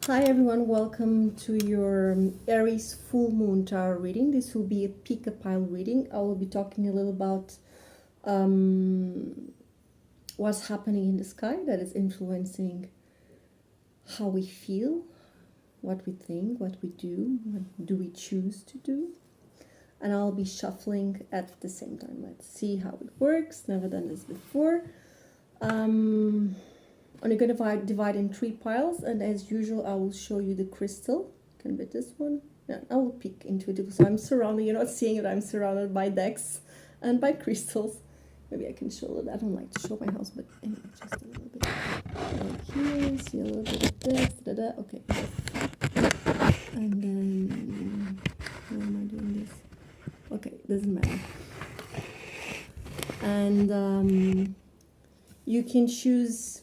Hi everyone, welcome to your Aries full moon tarot reading. This will be a pick a pile reading. I will be talking a little about what's happening in the sky that is influencing how we feel, what we think, what we do, what do we choose to do. And I'll be shuffling at the same time. Let's see how it works. Never done this before. I'm going to divide in 3 piles, and as usual I will show you the crystal. Can be this one. Yeah, I will peek into it because I'm surrounded, you're not seeing it, I'm surrounded by decks and by crystals. Maybe I can show it. I don't like to show my house, but anyway, just a little bit. Right here, see a little bit of this, okay. And then, how am I doing this? Okay, doesn't matter. And you can choose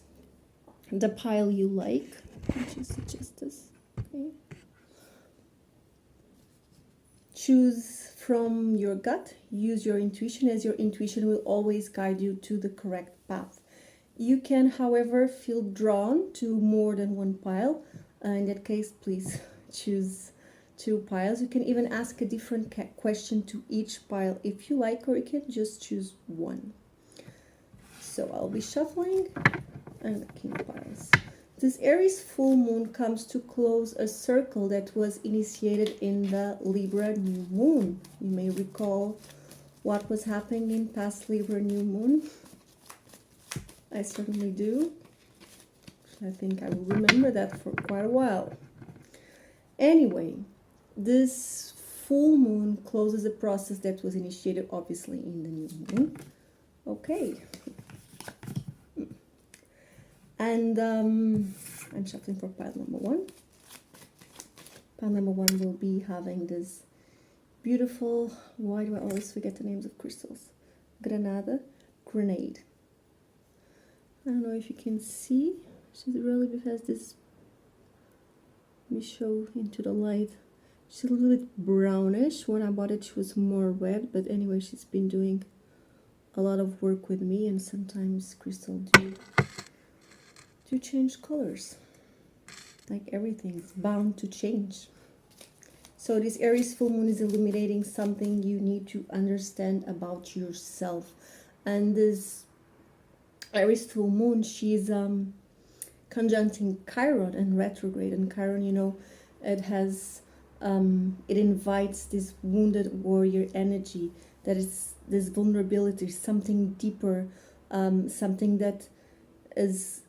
the pile you like, which is just this. Okay. Choose from your gut, use your intuition, as your intuition will always guide you to the correct path. You can, however, feel drawn to more than one pile. In that case, please choose 2 piles. You can even ask a different question to each pile if you like, or you can just choose one. So I'll be shuffling and looking at piles. This Aries full moon comes to close a circle that was initiated in the Libra new moon. You may recall what was happening in past Libra new moon. I certainly do. I think I will remember that for quite a while. Anyway, this full moon closes a process that was initiated obviously in the new moon. Okay. And I'm shuffling for pile number 1. Pile number 1 will be having this beautiful, why do I always forget the names of crystals? Granade. I don't know if you can see. She's really has this, let me show into the light. She's a little bit brownish. When I bought it, she was more red, but anyway, she's been doing a lot of work with me, and sometimes crystal do change colors. Like everything is bound to change. So this Aries full moon is illuminating something you need to understand about yourself. And this Aries full moon, she's conjuncting Chiron and retrograde. And Chiron, you know, it has it invites this wounded warrior energy, that is this vulnerability, something deeper, something that is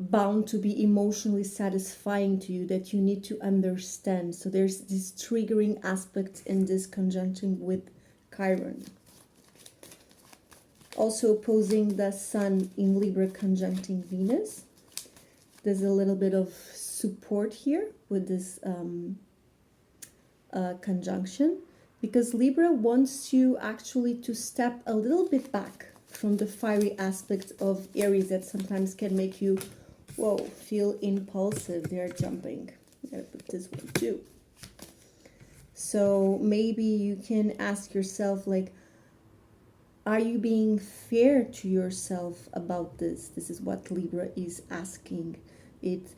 bound to be emotionally satisfying to you, that you need to understand. So there's this triggering aspect in this conjunction with Chiron. Also opposing the Sun in Libra conjuncting Venus. There's a little bit of support here with this conjunction, because Libra wants you actually to step a little bit back from the fiery aspects of Aries that sometimes can make you feel impulsive. They're jumping. I gotta put this one too. So maybe you can ask yourself, like, are you being fair to yourself about this? This is what Libra is asking. It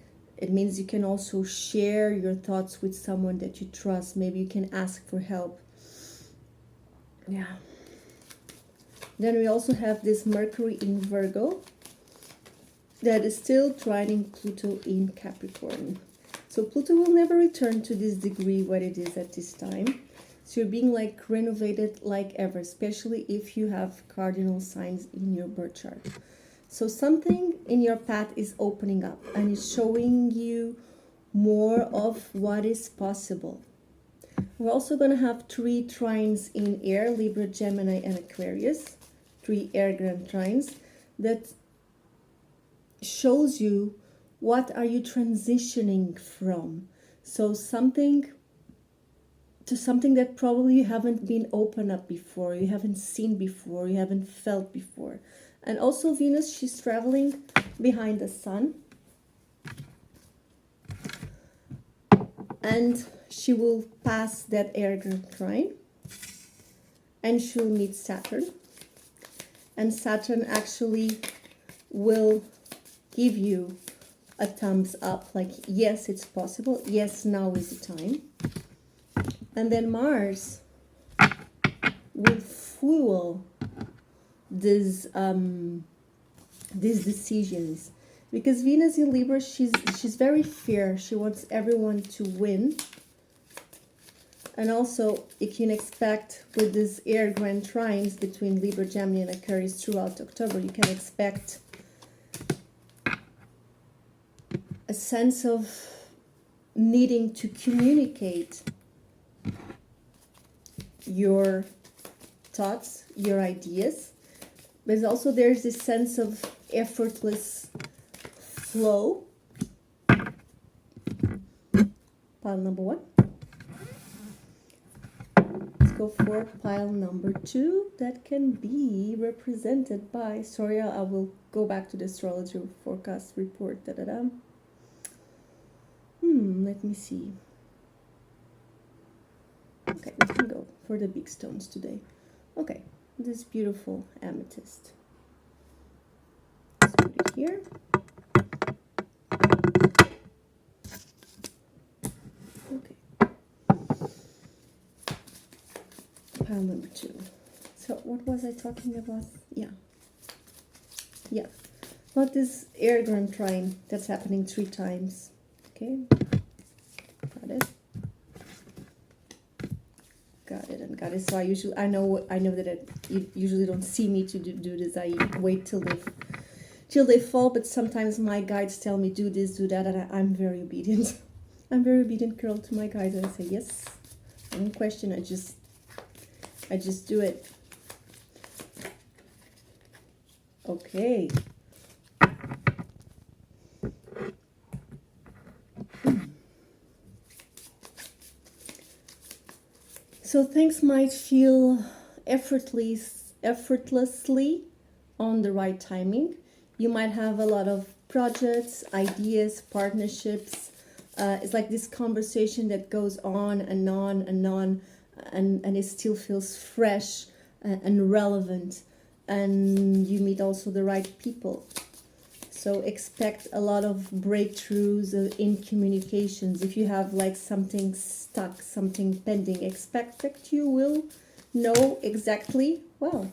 means you can also share your thoughts with someone that you trust. Maybe you can ask for help. Yeah. Then we also have this Mercury in Virgo that is still trining Pluto in Capricorn. So Pluto will never return to this degree what it is at this time. So you're being like renovated like ever, especially if you have cardinal signs in your birth chart. So something in your path is opening up and is showing you more of what is possible. We're also going to have 3 trines in air, Libra, Gemini, and Aquarius. 3 air grand trines that shows you what are you transitioning from. So something that probably you haven't been open up before, you haven't seen before, you haven't felt before. And also Venus, she's traveling behind the Sun, and she will pass that air grand trine and she'll meet Saturn, and Saturn actually will give you a thumbs up, like, yes, it's possible. Yes, now is the time. And then Mars will fuel these decisions, because Venus in Libra, she's very fair. She wants everyone to win. And also, you can expect with these air grand trines between Libra, Gemini, and Aquarius throughout October, you can expect a sense of needing to communicate your thoughts, your ideas. But also there's this sense of effortless flow. Pile number 1. Let's go for pile number 2. That can be represented by, sorry, I will go back to the astrology forecast report. Let me see. Okay, we can go for the big stones today. Okay, this beautiful amethyst. Let's put it here. Okay. Pile number 2. So what was I talking about? Yeah. About this air grand trine that's happening 3 times. Okay. Got it. So I know that you usually don't see me to do this. I wait till they fall, but sometimes my guides tell me do this, do that, and I'm very obedient. I'm very obedient girl to my guides, and I say yes. I don't question. I just do it. Okay. So things might feel effortlessly on the right timing. You might have a lot of projects, ideas, partnerships. It's like this conversation that goes on and on and on, and it still feels fresh and relevant. And you meet also the right people. So expect a lot of breakthroughs in communications. If you have like something stuck, something pending, expect that you will know exactly, well,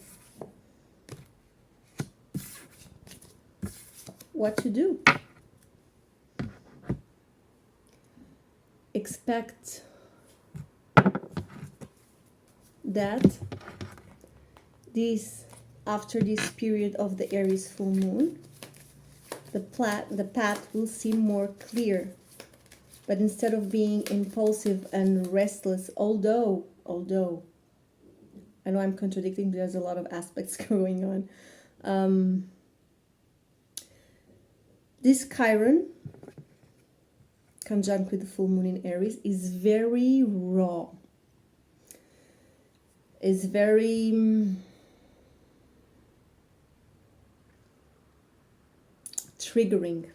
what to do. Expect that after this period of the Aries full moon, the path will seem more clear. But instead of being impulsive and restless, although I know I'm contradicting, there's a lot of aspects going on. This Chiron, conjunct with the full moon in Aries, is very raw. Is very triggering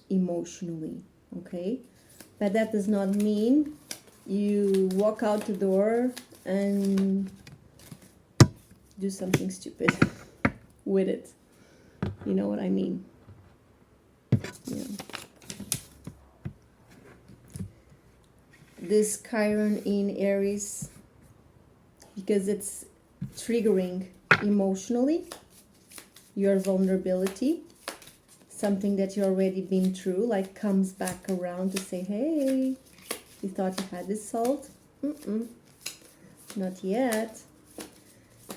emotionally, okay? But that does not mean you walk out the door and do something stupid with it. You know what I mean? Yeah. This Chiron in Aries, because it's triggering emotionally your vulnerability, something that you already been through, like comes back around to say, hey, you thought you had this solved? Not yet.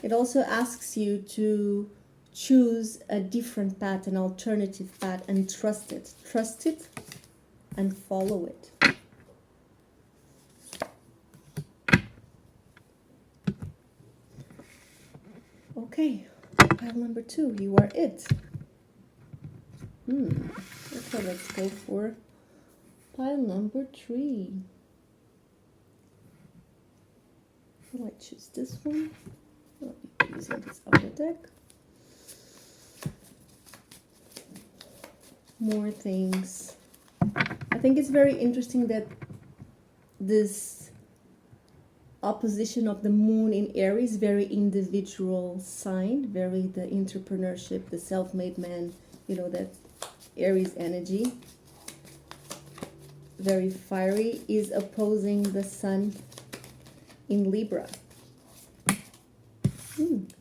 It also asks you to choose a different path, an alternative path, and trust it. Trust it and follow it. Okay, pile number 2, you are it. Okay, let's go for pile number 3. Will I choose this one? I'll be using this other deck. More things. I think it's very interesting that this opposition of the moon in Aries, very individual sign, very the entrepreneurship, the self-made man, you know, that Aries energy. very fiery, is opposing the sun in Libra.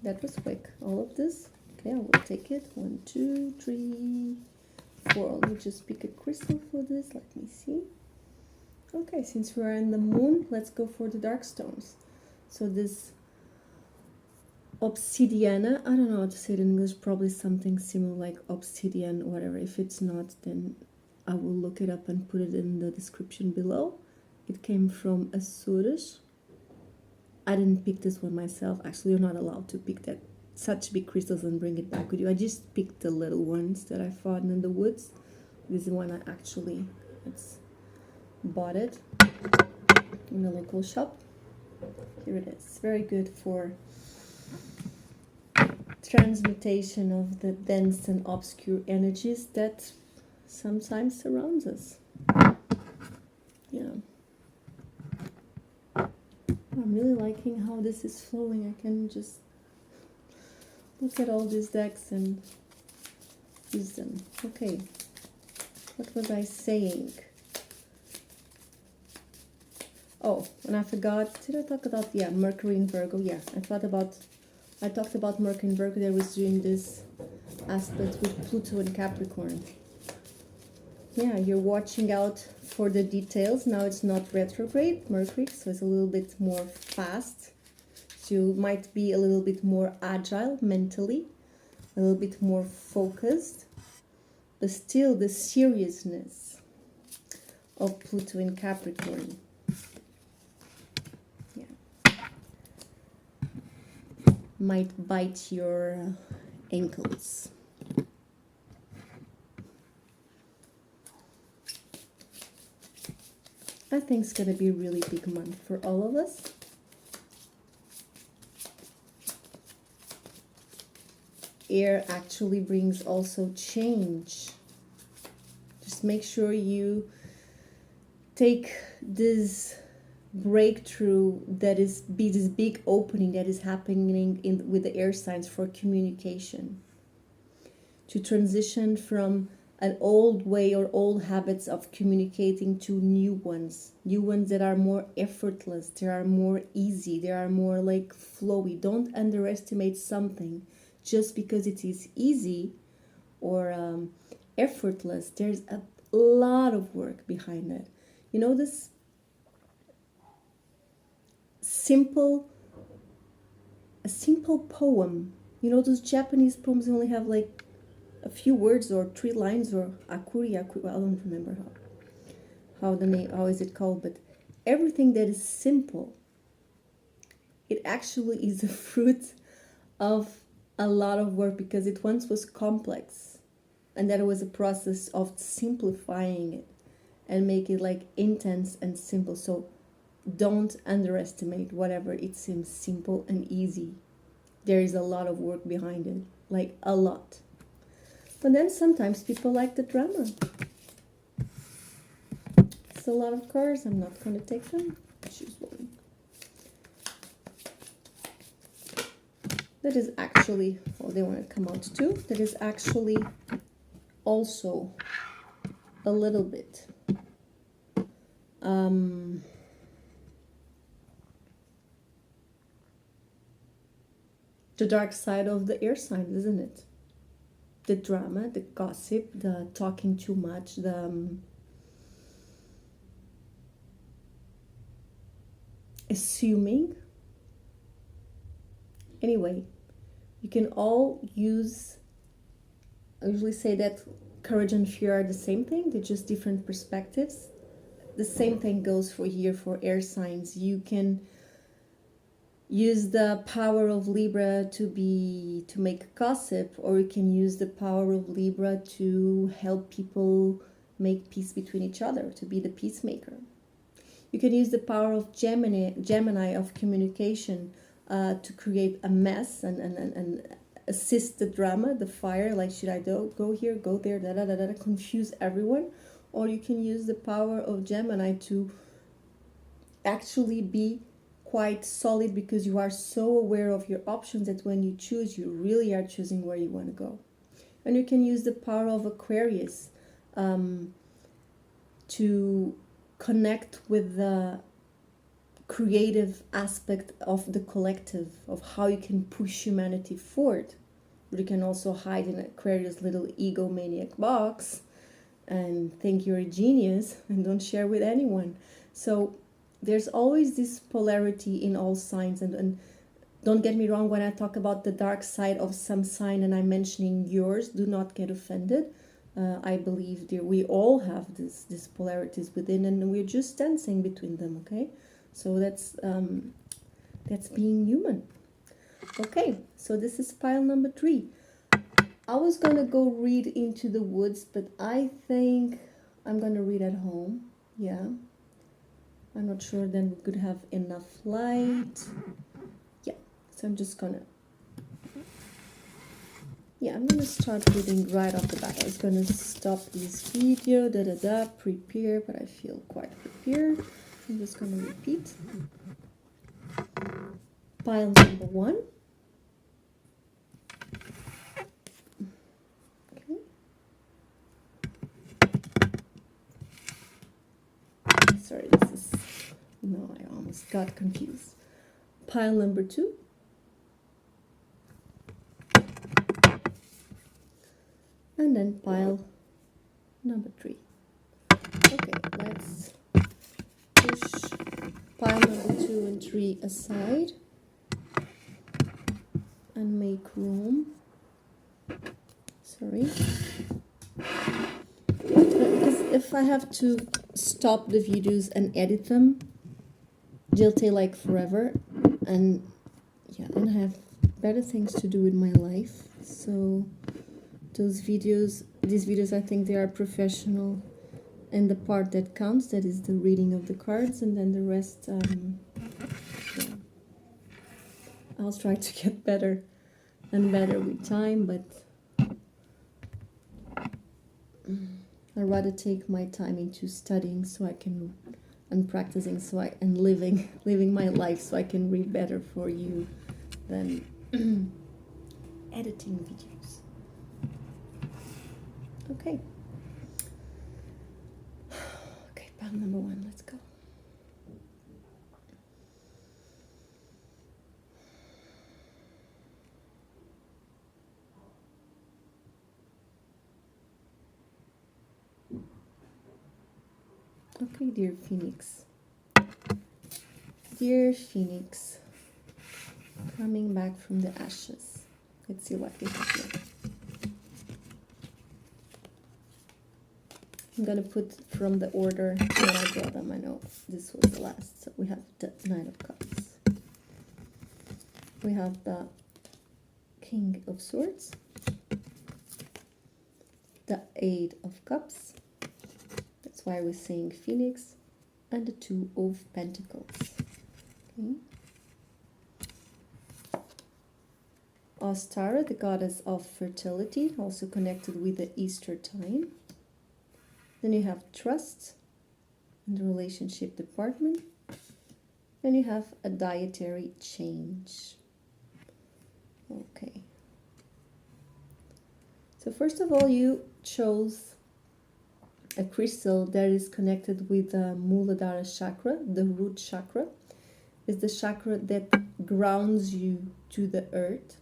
That was quick. All of this. Okay, I will take it. 1, 2, 3, 4. Let me just pick a crystal for this. Let me see. Okay, since we are in the moon, let's go for the dark stones. So this Obsidiane, I don't know how to say it in English, probably something similar like obsidian, whatever. If it's not, then I will look it up and put it in the description below. It came from Açores. I didn't pick this one myself. Actually, you're not allowed to pick that such big crystals and bring it back with you. I just picked the little ones that I found in the woods. This is one I actually bought it in the local shop. Here it is. Very good for transmutation of the dense and obscure energies that sometimes surrounds us. Yeah. I'm really liking how this is flowing. I can just look at all these decks and use them. Okay. What was I saying? Oh, and I forgot. Did I talk about, yeah, Mercury in Virgo? Yeah, I talked about Mercury in Virgo. That was doing this aspect with Pluto and Capricorn. Yeah, you're watching out for the details. Now it's not retrograde, Mercury, so it's a little bit more fast. So you might be a little bit more agile mentally, a little bit more focused, but still the seriousness of Pluto in Capricorn. Yeah. Might bite your ankles. I think it's going to be a really big month for all of us. Air actually brings also change. Just make sure you take this breakthrough that is this big opening that is happening with the air signs for communication. To transition from an old way or old habits of communicating to new ones that are more effortless, they are more easy, they are more like flowy. Don't underestimate something just because it is easy or effortless. There's a lot of work behind it. You know, this a simple poem, you know, those Japanese poems only have like a few words or 3 lines, or akuri, well, I don't remember how is it called, but everything that is simple, it actually is a fruit of a lot of work, because it once was complex, and that it was a process of simplifying it and make it like intense and simple. So don't underestimate whatever it seems simple and easy. There is a lot of work behind it, like a lot. But then sometimes people like the drama. It's a lot of cards. I'm not going to take them. Choose one. That is actually, well, they want to come out too. That is actually also a little bit the dark side of the air sign, isn't it? The drama, the gossip, the talking too much, the assuming. Anyway, you can all use, I usually say that courage and fear are the same thing, they're just different perspectives. The same thing goes for here for air signs. You can use the power of Libra to make gossip, or you can use the power of Libra to help people make peace between each other, to be the peacemaker. You can use the power of Gemini of communication to create a mess and assist the drama, the fire, like should I go here, go there, confuse everyone. Or you can use the power of Gemini to actually be quite solid, because you are so aware of your options that when you choose, you really are choosing where you want to go. And you can use the power of Aquarius to connect with the creative aspect of the collective, of how you can push humanity forward. But you can also hide in Aquarius' little egomaniac box and think you're a genius and don't share with anyone. So there's always this polarity in all signs, and don't get me wrong, when I talk about the dark side of some sign and I'm mentioning yours, do not get offended. I believe we all have these polarities within, and we're just dancing between them, okay? So that's being human. Okay, so this is pile number 3. I was gonna go read Into the Woods, but I think I'm gonna read at home. Yeah. I'm not sure then we could have enough light. Yeah, so I'm just gonna... Yeah, I'm gonna start reading right off the bat. I was gonna stop this video, prepare, but I feel quite prepared. I'm just gonna repeat. Pile number 1. Okay. Sorry, this is... No, I almost got confused. Pile number 2. And then pile number 3. Okay, let's push pile number 2 and 3 aside and make room. Sorry. Because if I have to stop the videos and edit them, they'll take like forever, and yeah, and I have better things to do in my life. So these videos, I think they are professional, and the part that counts, that is the reading of the cards, and then the rest, yeah. I'll try to get better and better with time, but I'd rather take my time into studying so I can, and practicing and living my life so I can read better for you than editing videos. Okay. Okay, pile number 1, let's go. Okay, dear Phoenix. Dear Phoenix, coming back from the ashes. Let's see what we have here. I'm gonna put from the order that I draw them. I know this was the last. So we have the 9 of Cups. We have the King of Swords. The 8 of Cups. That's why we're saying Phoenix. And the 2 of Pentacles. Okay. Ostara, the goddess of fertility, also connected with the Easter time. Then you have trust in the relationship department. Then you have a dietary change. Okay. So first of all, you chose a crystal that is connected with the Muladhara chakra, the root chakra. It's the chakra that grounds you to the earth.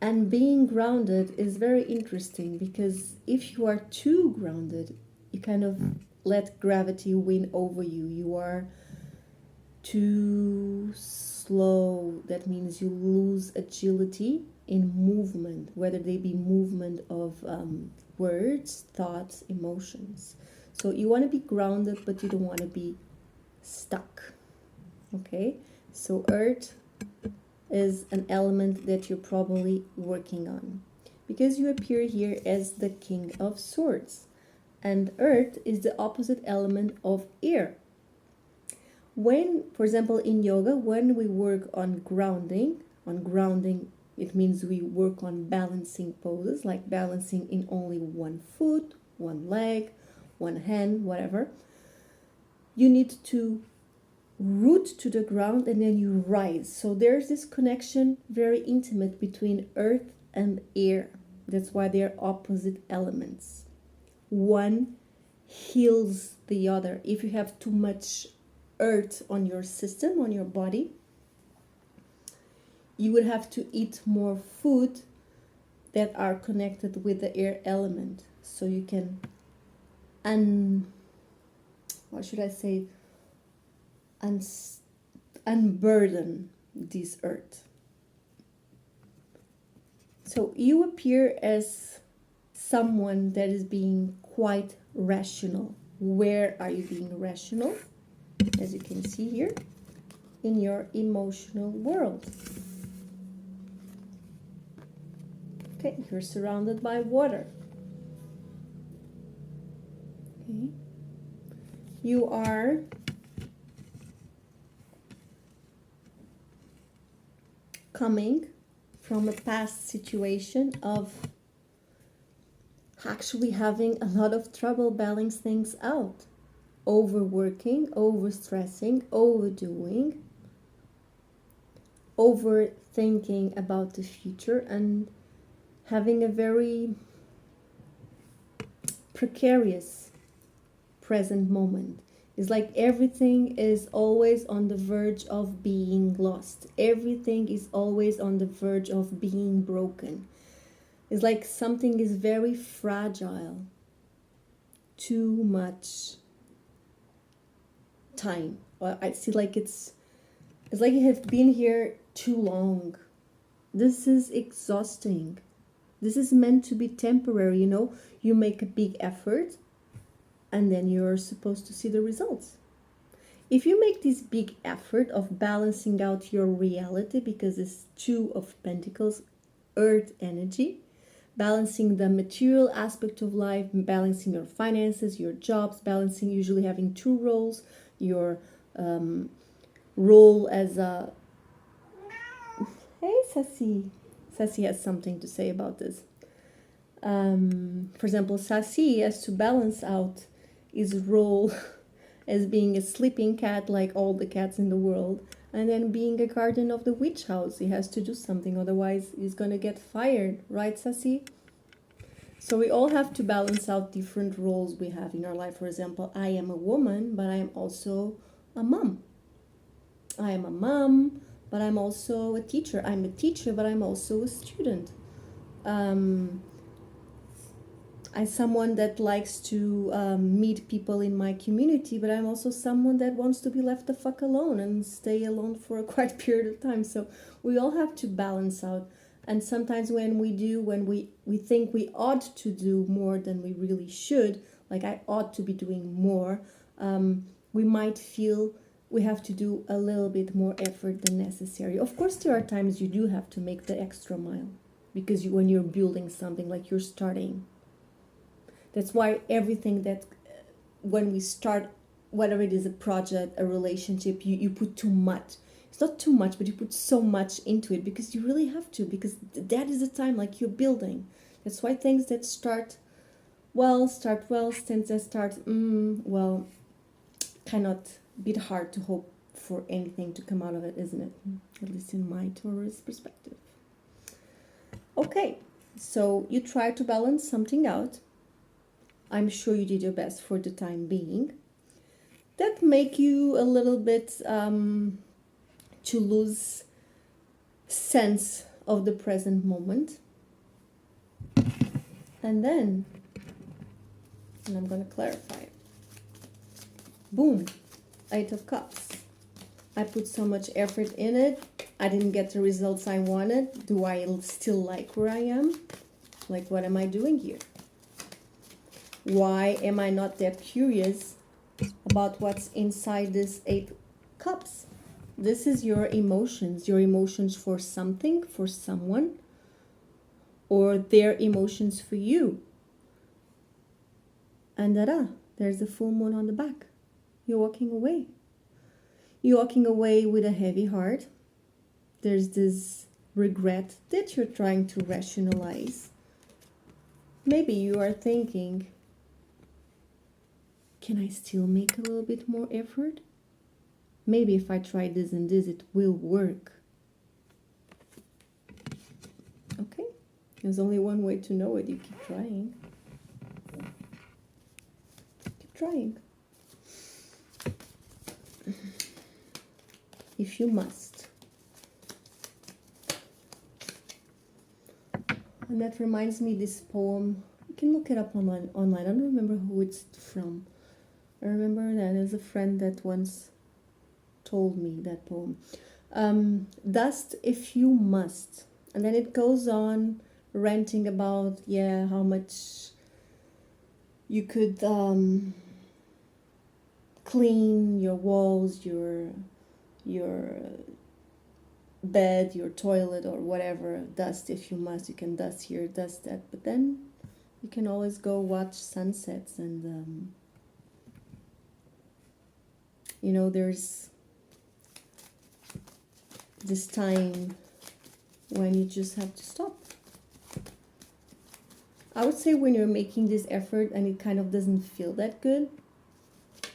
And being grounded is very interesting, because if you are too grounded, you kind of let gravity win over you. You are too slow. That means you lose agility in movement, whether they be movement of words, thoughts, emotions. So you want to be grounded, but you don't want to be stuck. Okay? So earth is an element that you're probably working on, because you appear here as the King of Swords, and earth is the opposite element of air. When, for example, in yoga, when we work on grounding, it means we work on balancing poses, like balancing in only one foot, one leg, one hand, whatever. You need to root to the ground and then you rise. So there's this connection, very intimate, between earth and air. That's why they're opposite elements. one heals the other. If you have too much earth on your system, on your body, you would have to eat more food that are connected with the air element, so you can what should I say, unburden this earth. So you appear as someone that is being quite rational. Where are you being rational? As you can see here, in your emotional world. Okay, you're surrounded by water. Okay. You are coming from a past situation of actually having a lot of trouble balancing things out. Overworking, overstressing, overdoing, overthinking about the future, and having a very precarious present moment. It's like everything is always on the verge of being lost. Everything is always on the verge of being broken. It's like something is very fragile. Too much time. I see like it's like you have been here too long. This is exhausting. This is meant to be temporary, you know. You make a big effort and then you're supposed to see the results. If you make this big effort of balancing out your reality, because it's Two of Pentacles, earth energy, balancing the material aspect of life, balancing your finances, your jobs, balancing usually having two roles, your role as a... Hey, Sassy. Sassy has something to say about this. For example, Sassy has to balance out his role as being a sleeping cat like all the cats in the world, and then being a guardian of the witch house. He has to do something, otherwise he's gonna get fired, right, Sassy? So we all have to balance out different roles we have in our life. For example, I am a woman, but I am also a mom. I am a mom, but I'm also a teacher. I'm a teacher, but I'm also a student. I'm someone that likes to meet people in my community, but I'm also someone that wants to be left the fuck alone and stay alone for a quite period of time. So we all have to balance out. And sometimes when we think we ought to do more than we really should, like I ought to be doing more, we might feel we have to do a little bit more effort than necessary. Of course, there are times you do have to make the extra mile, because when you're building something, like you're starting. That's why everything that, when we start, whatever it is, a project, a relationship, you put too much. It's not too much, but you put so much into it because you really have to, because that is the time, like you're building. That's why things that start well, things that start, well, cannot be hard to hope for anything to come out of it, isn't it? At least in my Taurus perspective. Okay, so you try to balance something out. I'm sure you did your best for the time being. That make you a little bit to lose sense of the present moment. And then, and I'm going to clarify it. Boom, 8 of Cups. I put so much effort in it. I didn't get the results I wanted. Do I still like where I am? Like, what am I doing here? Why am I not that curious about what's inside this 8 cups? This is your emotions for something, for someone, or their emotions for you. And there's the full moon on the back. You're walking away. You're walking away with a heavy heart. There's this regret that you're trying to rationalize. Maybe you are thinking, can I still make a little bit more effort? Maybe if I try this and this, it will work. Okay, there's only one way to know it. You keep trying. trying. If you must. And that reminds me this poem. You can look it up online. I don't remember who it's from. I remember that there's a friend that once told me that poem. Dust if you must. And then it goes on ranting about, yeah, how much you could clean your walls, your bed, your toilet, or whatever. Dust if you must. You can dust here, dust that. But then you can always go watch sunsets and you know, there's this time when you just have to stop. I would say when you're making this effort and it kind of doesn't feel that good,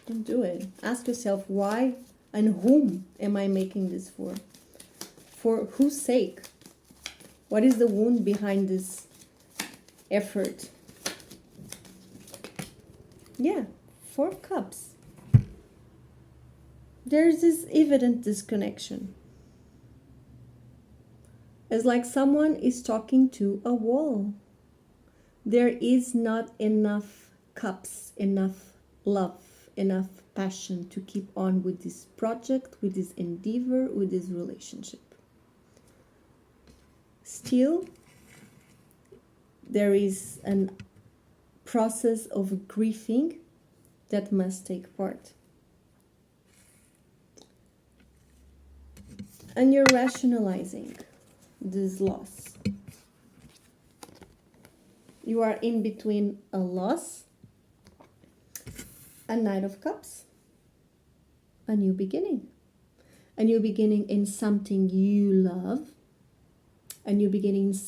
don't do it. Ask yourself, why and whom am I making this for? For whose sake? What is the wound behind this effort? Yeah, 4 cups. There's this evident disconnection. It's like someone is talking to a wall. There is not enough cups, enough love, enough passion to keep on with this project, with this endeavor, with this relationship. Still, there is a process of grieving that must take part. And you're rationalizing this loss. You are in between a loss, a Knight of Cups, a new beginning. A new beginning in something you love, a new beginning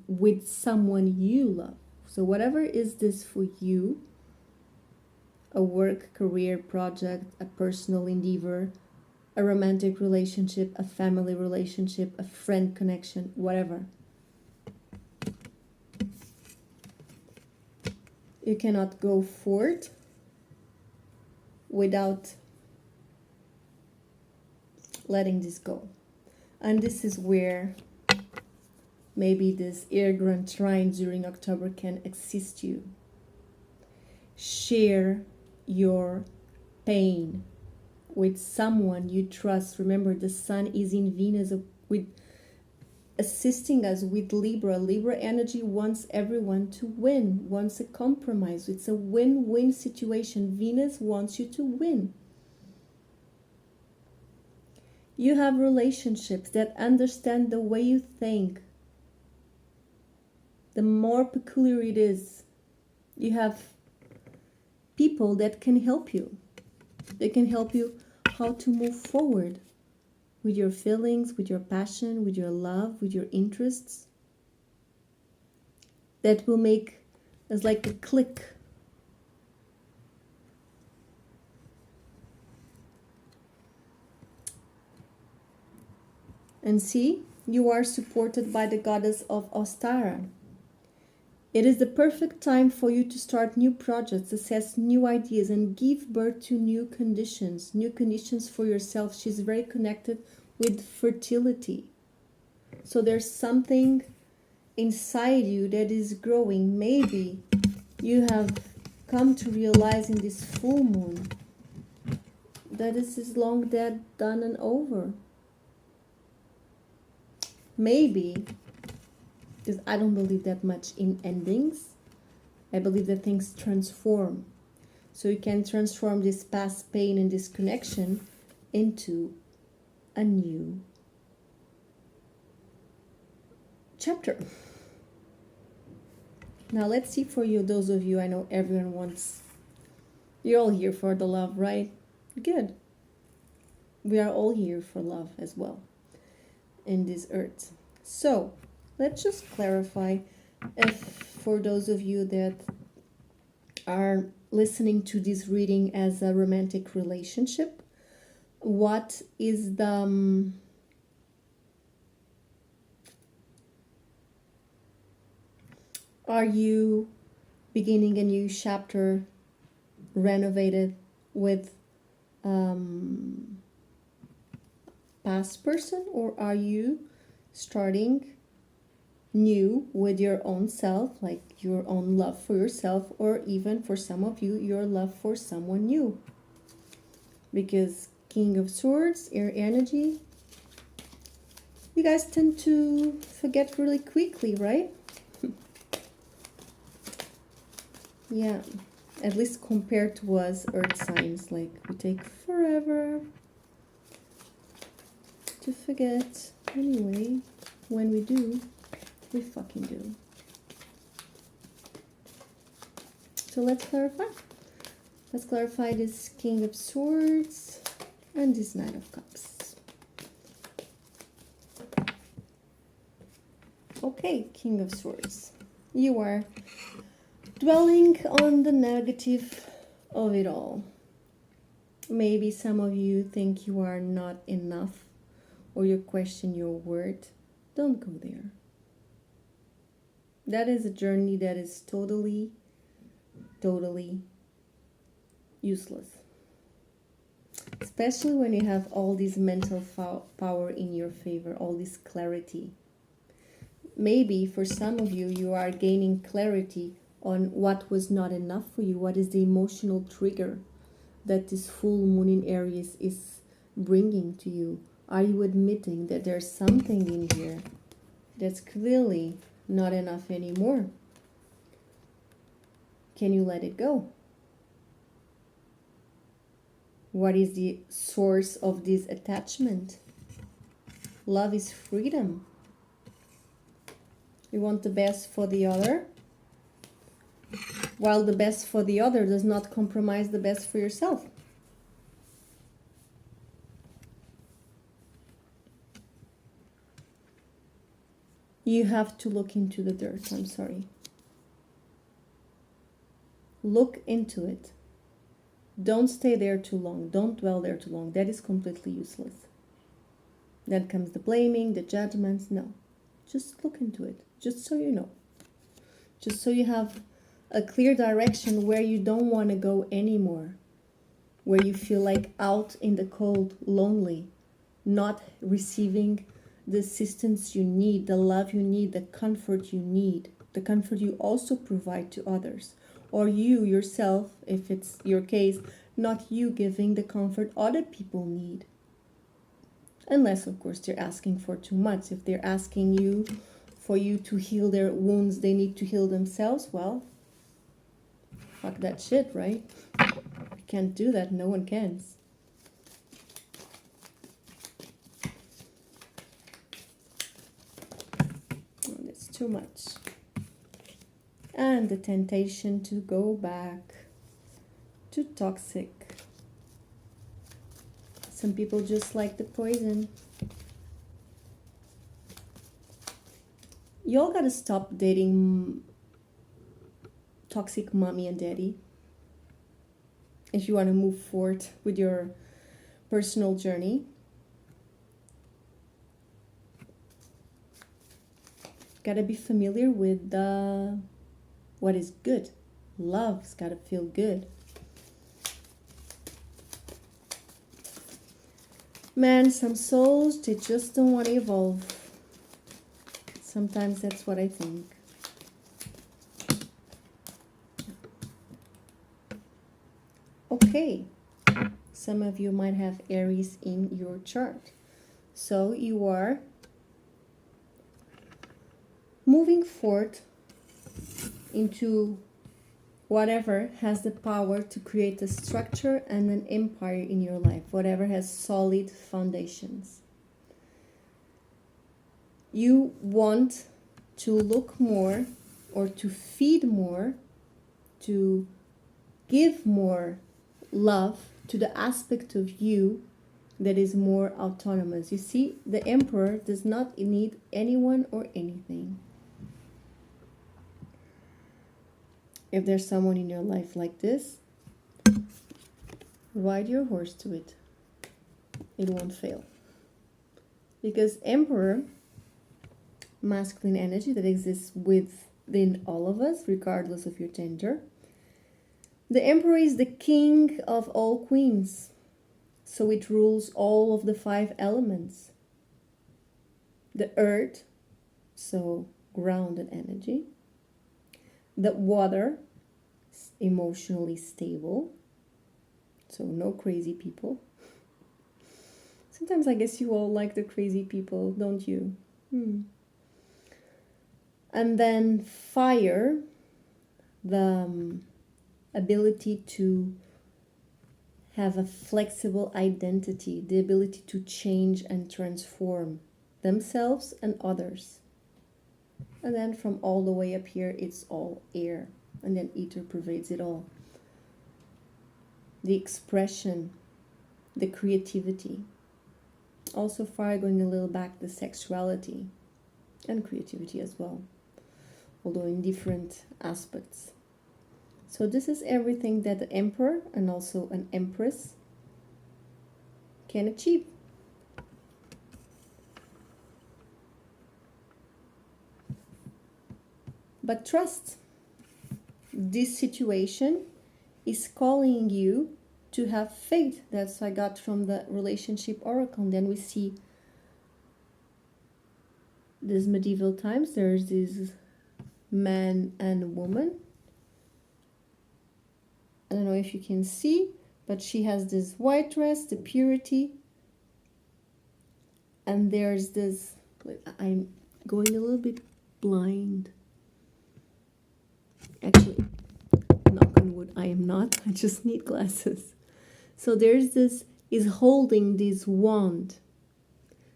with someone you love. So whatever is this for you, a work, career, project, a personal endeavor, a romantic relationship, a family relationship, a friend connection, whatever. You cannot go forward without letting this go. And this is where maybe this air grand trine during October can assist you. Share your pain with someone you trust. Remember, the sun is in Venus with assisting us with Libra. Libra energy wants everyone to win, wants a compromise. It's a win-win situation. Venus wants you to win. You have relationships that understand the way you think. The more peculiar it is, you have people that can help you. They can help you how to move forward with your feelings, with your passion, with your love, with your interests. That will make us like a click. And see, you are supported by the goddess of Ostara. It is the perfect time for you to start new projects, assess new ideas, and give birth to new conditions for yourself. She's very connected with fertility. So there's something inside you that is growing. Maybe you have come to realize in this full moon that this is long dead, done and over. Maybe, because I don't believe that much in endings. I believe that things transform. So you can transform this past pain and disconnection into a new chapter. Now let's see for you, those of you, I know everyone wants, you're all here for the love, right? Good. We are all here for love as well in this earth. So let's just clarify, if for those of you that are listening to this reading as a romantic relationship, what is the are you beginning a new chapter renovated with past person, or are you starting new with your own self, like your own love for yourself, or even for some of you, your love for someone new? Because King of Swords, air energy, you guys tend to forget really quickly, right? Yeah, at least compared to us earth signs, like we take forever to forget. Anyway, when we do, we fucking do. So let's clarify. Let's clarify this King of Swords and this Knight of Cups. Okay, King of Swords. You are dwelling on the negative of it all. Maybe some of you think you are not enough, or you question your worth. Don't go there. That is a journey that is totally useless. Especially when you have all this mental power in your favor, all this clarity. Maybe for some of you, you are gaining clarity on what was not enough for you. What is the emotional trigger that this full moon in Aries is bringing to you? Are you admitting that there's something in here that's clearly not enough anymore? Can you let it go? What is the source of this attachment? Love is freedom. You want the best for the other, while the best for the other does not compromise the best for yourself. You have to look into the dirt, I'm sorry. Look into it. Don't stay there too long. Don't dwell there too long. That is completely useless. Then comes the blaming, the judgments. No. Just look into it. Just so you know. Just so you have a clear direction where you don't want to go anymore. Where you feel like out in the cold, lonely, not receiving the assistance you need, the love you need, the comfort you need, the comfort you also provide to others. Or you yourself, if it's your case, not you giving the comfort other people need. Unless, of course, they're asking for too much. If they're asking you for you to heal their wounds, they need to heal themselves, well, fuck that shit, right? You can't do that. No one can. Oh, that's too much. And the temptation to go back to toxic. Some people just like the poison. Y'all gotta stop dating toxic mommy and daddy if you want to move forward with your personal journey. Gotta be familiar with what is good. Love's gotta feel good. Man, some souls, they just don't want to evolve. Sometimes that's what I think. Okay, some of you might have Aries in your chart. So you are moving forward into whatever has the power to create a structure and an empire in your life, whatever has solid foundations. You want to look more, or to feed more, to give more love to the aspect of you that is more autonomous. You see, the Emperor does not need anyone or anything. If there's someone in your life like this, ride your horse to it. It won't fail. Because Emperor, masculine energy that exists within all of us, regardless of your gender, The Emperor is the king of all queens, so it rules all of the 5 elements. The earth, so grounded energy. The water, emotionally stable, so no crazy people. Sometimes I guess you all like the crazy people, don't you? And then fire, the ability to have a flexible identity, the ability to change and transform themselves and others. And then from all the way up here, it's all air. And then ether pervades it all. The expression, the creativity. Also fire going a little back, the sexuality and creativity as well, although in different aspects. So this is everything that the Emperor and also an Empress can achieve. But trust, this situation is calling you to have faith. That's what I got from the relationship oracle. And then we see this medieval times. There's this man and woman. I don't know if you can see, but she has this white dress, the purity. And there's this, I'm going a little bit blind. Actually, knock on wood, I am not. I just need glasses. So there's this, is holding this wand.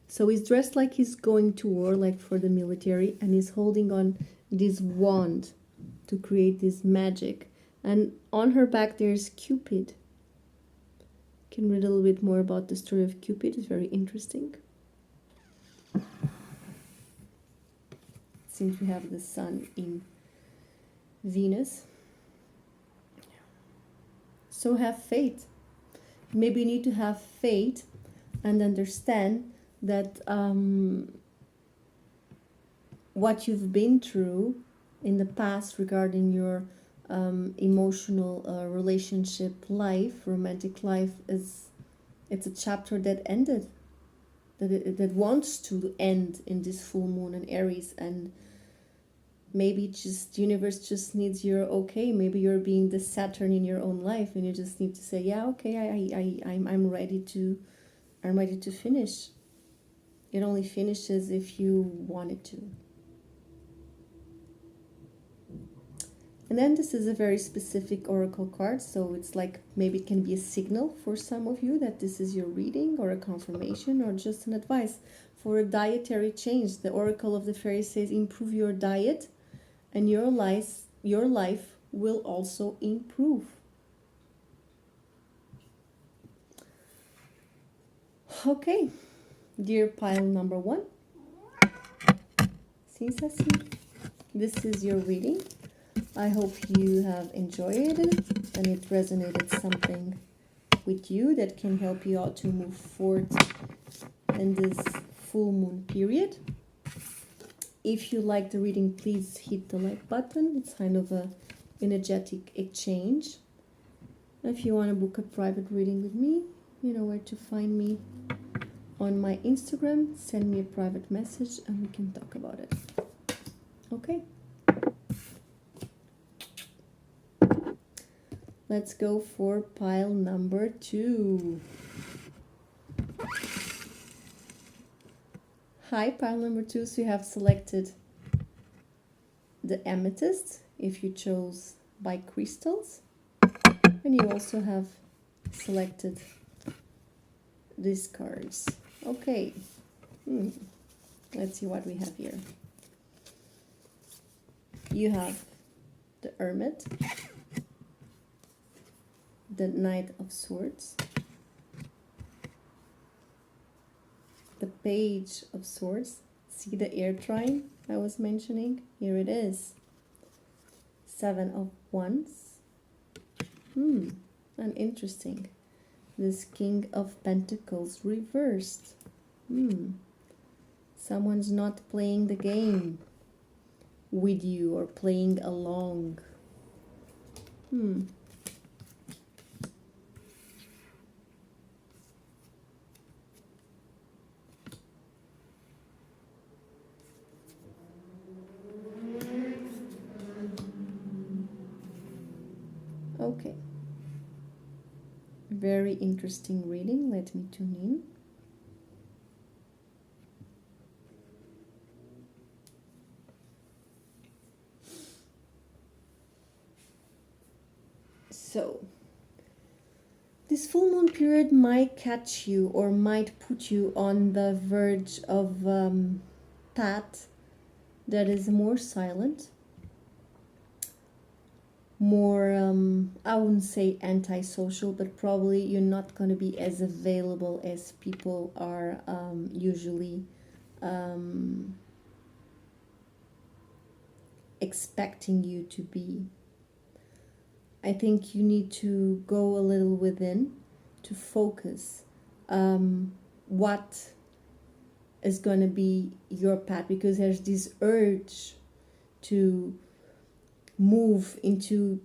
So he's dressed like he's going to war, like for the military, and he's holding on this wand to create this magic. And on her back there's Cupid. You can read a little bit more about the story of Cupid. It's very interesting. Since we have the sun in Venus. So have faith. Maybe you need to have faith and understand that what you've been through in the past regarding your emotional relationship life, romantic life, it's a chapter that ended, that wants to end in this full moon in Aries. And maybe just universe just needs your okay. Maybe you're being the Saturn in your own life, and you just need to say, yeah, okay, I'm ready to finish. It only finishes if you want it to. And then this is a very specific oracle card, so it's like maybe it can be a signal for some of you that this is your reading, or a confirmation, or just an advice for a dietary change. The oracle of the fairy says, improve your diet and your life will also improve. Okay, dear pile number 1, this is your reading. I hope you have enjoyed it and it resonated something with you that can help you out to move forward in this full moon period. If you like the reading, please hit the like button. It's kind of a energetic exchange. If you want to book a private reading with me, you know where to find me on my Instagram. Send me a private message and we can talk about it. Okay. Let's go for pile number 2. Hi, pile number 2. So you have selected the Ametist, if you chose by crystals. And you also have selected these cards. Okay. Let's see what we have here. You have the Hermit, the Knight of Swords, the Page of Swords. See the air trine I was mentioning? Here it is. 7 of Wands. And interesting. This King of Pentacles reversed. Someone's not playing the game with you or playing along. Okay. Very interesting reading. Let me tune in. So, this full moon period might catch you or might put you on the verge of path that is more silent, more, I wouldn't say antisocial, but probably you're not going to be as available as people are usually expecting you to be. I think you need to go a little within to focus what is going to be your path, because there's this urge to move into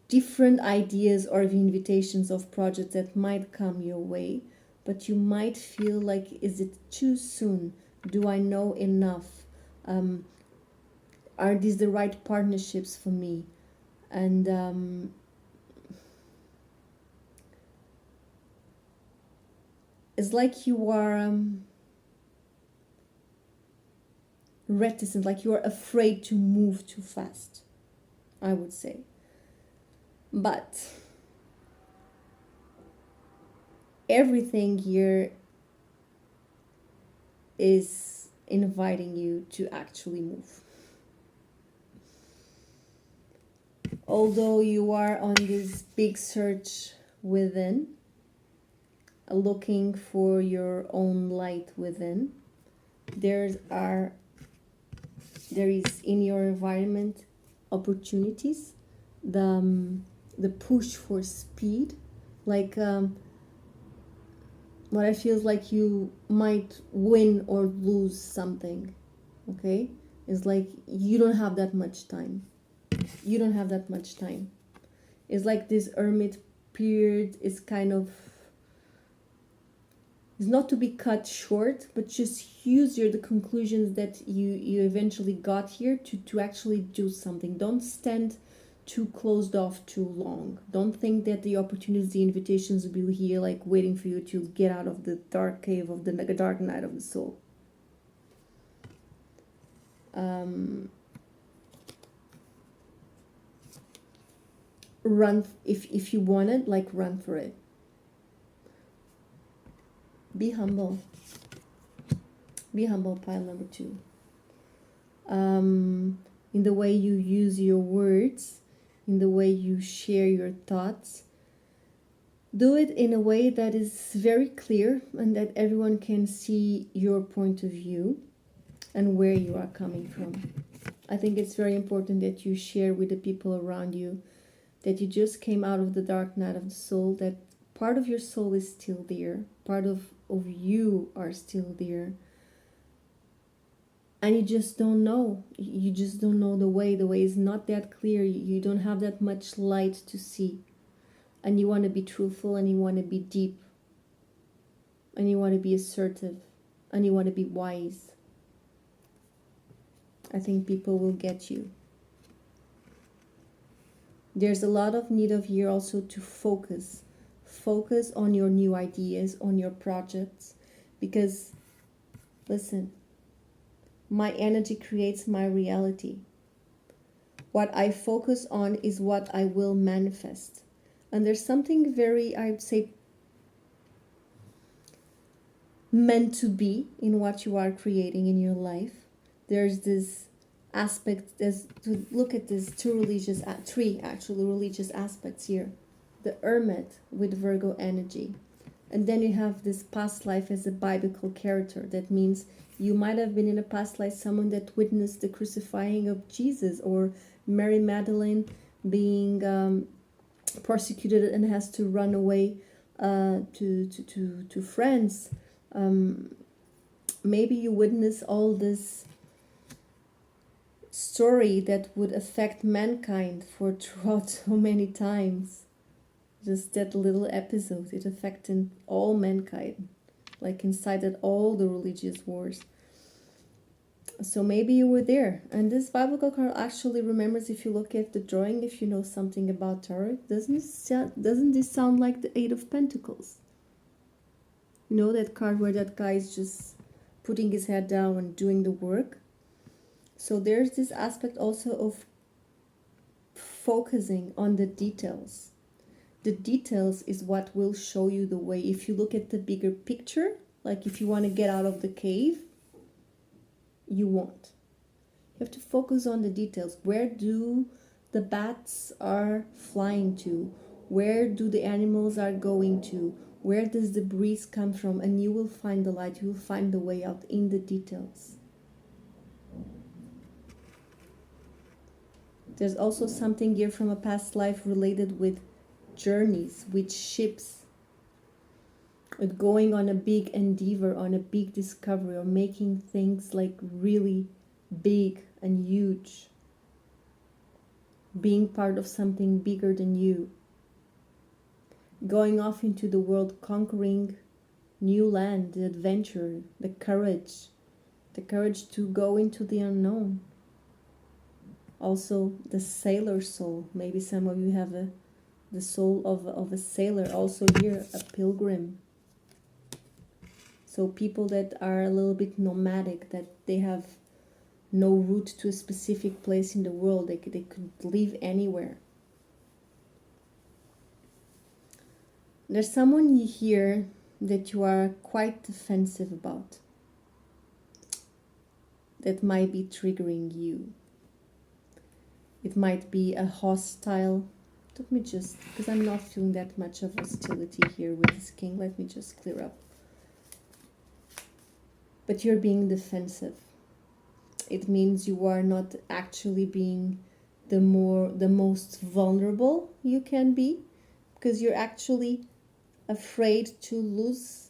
different ideas or invitations of projects that might come your way, but you might feel like, is it too soon? Do I know enough? Are these the right partnerships for me? And it's like you are reticent, like you are afraid to move too fast, I would say. But everything here is inviting you to actually move. Although you are on this big search within, looking for your own light within, there is in your environment opportunities, the push for speed, like what I feel is like you might win or lose something. Okay, it's like you don't have that much time. You don't have that much time. It's like this hermit period is kind of, is not to be cut short, but just use the conclusions that you eventually got here to actually do something. Don't stand too closed off too long. Don't think that the opportunities, the invitations will be here like waiting for you to get out of the dark cave of the dark night of the soul. Run if you want it, like run for it. Be humble. Be humble, pile number 2. In the way you use your words, in the way you share your thoughts. Do it in a way that is very clear and that everyone can see your point of view and where you are coming from. I think it's very important that you share with the people around you that you just came out of the dark night of the soul, that part of your soul is still there, part of you are still there. And you just don't know. You just don't know the way. The way is not that clear. You don't have that much light to see. And you want to be truthful, and you want to be deep. And you want to be assertive. And you want to be wise. I think people will get you. There's a lot of need of here also to focus. Focus on your new ideas, on your projects. Because, listen, my energy creates my reality. What I focus on is what I will manifest. And there's something very, I would say, meant to be in what you are creating in your life. There's this aspect, there's, to look at this three religious aspects here. The Hermit with Virgo energy. And then you have this past life as a biblical character. That means you might have been in a past life someone that witnessed the crucifying of Jesus, or Mary Magdalene being persecuted and has to run away to France. Maybe you witness all this story that would affect mankind for throughout so many times. Just that little episode, it affected all mankind, like incited all the religious wars. So maybe you were there. And this biblical card actually remembers, if you look at the drawing, if you know something about tarot, doesn't this sound like the Eight of Pentacles? You know, that card where that guy is just putting his head down and doing the work. So there's this aspect also of focusing on the details. The details is what will show you the way. If you look at the bigger picture, like if you want to get out of the cave, you won't. You have to focus on the details. Where do the bats are flying to? Where do the animals are going to? Where does the breeze come from? And you will find the light. You will find the way out in the details. There's also something here from a past life related with journeys, with ships, with going on a big endeavor, on a big discovery, or making things like really big and huge. Being part of something bigger than you. Going off into the world, conquering new land, the adventure, the courage to go into the unknown. Also, the sailor soul. Maybe some of you have the soul of a sailor. Also here, a pilgrim. So people that are a little bit nomadic, that they have no route to a specific place in the world. They could live anywhere. There's someone here that you are quite defensive about. That might be triggering you. It might be a hostile. Let me just, because I'm not feeling that much of hostility here with this king. Let me just clear up. But you're being defensive. It means you are not actually being the most vulnerable you can be, because you're actually afraid to lose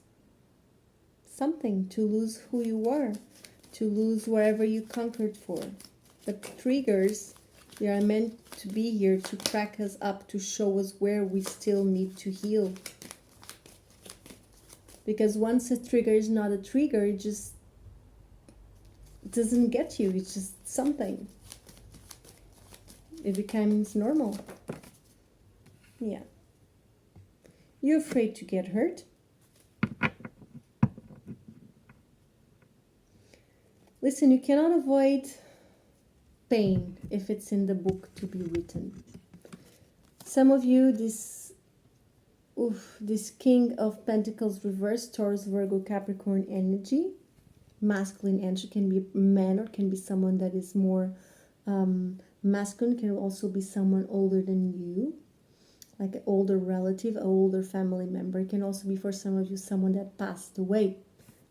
something, to lose who you are, to lose wherever you conquered for. But triggers, they are meant to be here to crack us up, to show us where we still need to heal. Because once a trigger is not a trigger, it just doesn't get you. It's just something. It becomes normal. Yeah. You're afraid to get hurt. Listen, you cannot avoid pain if it's in the book to be written. Some of you, this King of Pentacles reverse, Taurus, Virgo, Capricorn energy, masculine energy, can be a man or can be someone that is more masculine, can also be someone older than you, like an older relative, an older family member. It can also be, for some of you, someone that passed away.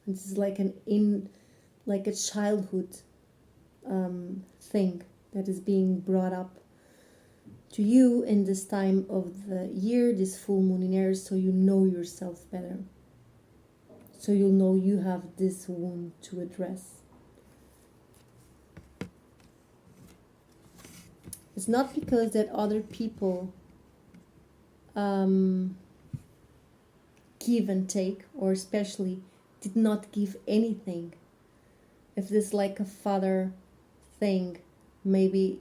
And this is like a childhood thing that is being brought up to you in this time of the year, this full moon in Aries, so you know yourself better. So you'll know you have this wound to address. It's not because that other people give and take, or especially did not give anything. If this is like a father thing, maybe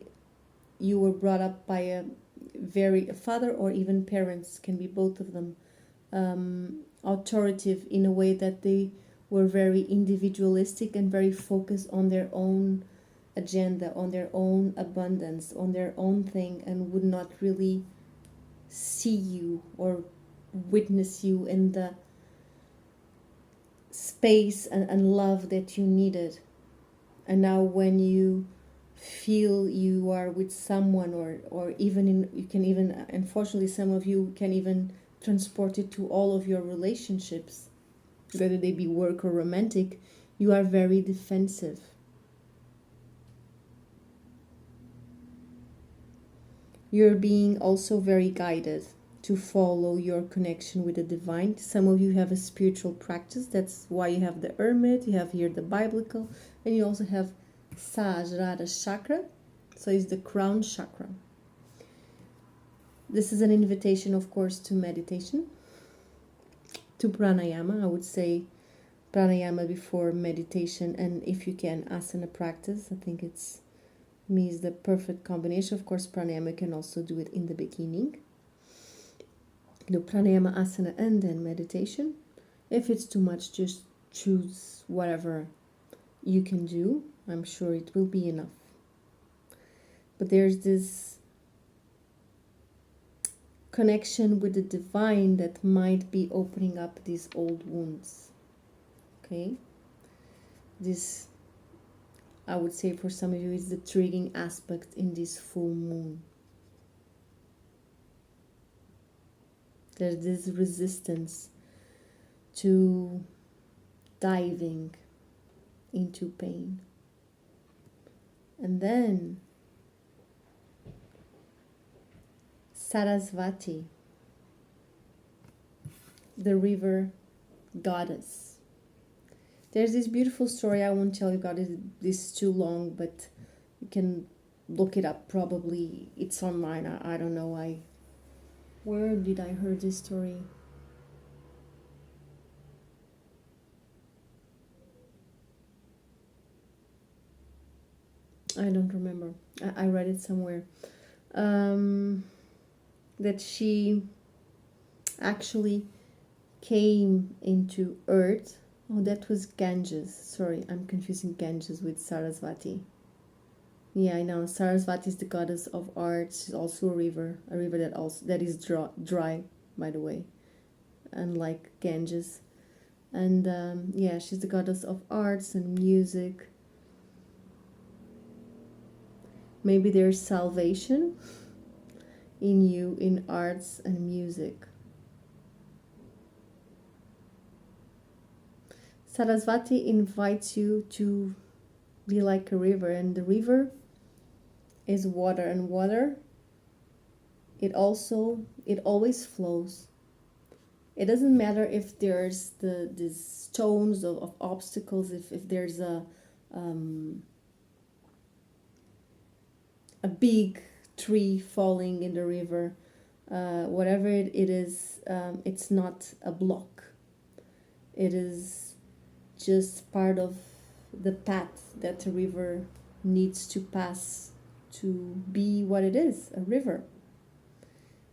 you were brought up by a father, or even parents, can be both of them, authoritative in a way that they were very individualistic and very focused on their own agenda, on their own abundance, on their own thing, and would not really see you or witness you in the space and love that you needed. And now when you feel you are with someone, or even you can even, unfortunately some of you can even transport it to all of your relationships, whether they be work or romantic, you are very defensive. You're being also very guided to follow your connection with the divine. Some of you have a spiritual practice. That's why you have the Hermit, you have here the biblical, and you also have Sahasrara chakra. So it's the crown chakra. This is an invitation, of course, to meditation, to pranayama. I would say pranayama before meditation, and if you can, asana practice. I think it's me is the perfect combination. Of course, pranayama can also do it in the beginning. Do pranayama, asana, and then meditation. If it's too much, just choose whatever you can do. I'm sure it will be enough. But there's this connection with the divine that might be opening up these old wounds. Okay? This, I would say for some of you, is the triggering aspect in this full moon. There's this resistance to diving into pain. And then Sarasvati, the river goddess. There's this beautiful story. I won't tell you about it. This is too long, but you can look it up. Probably it's online. I don't know. Where did I hear this story? I don't remember. I read it somewhere. That she actually came into earth. Oh, that was Ganges. Sorry, I'm confusing Ganges with Sarasvati. Yeah, I know. Sarasvati is the goddess of art. She's also a river that is dry, by the way, unlike Ganges. And yeah, she's the goddess of arts and music. Maybe there's salvation in you in arts and music. Sarasvati invites you to be like a river, and the river is water, and water, it always flows. It doesn't matter if there's the stones of obstacles, if there's a big tree falling in the river, whatever it is, it's not a block. It is just part of the path that the river needs to pass to be what it is, a river.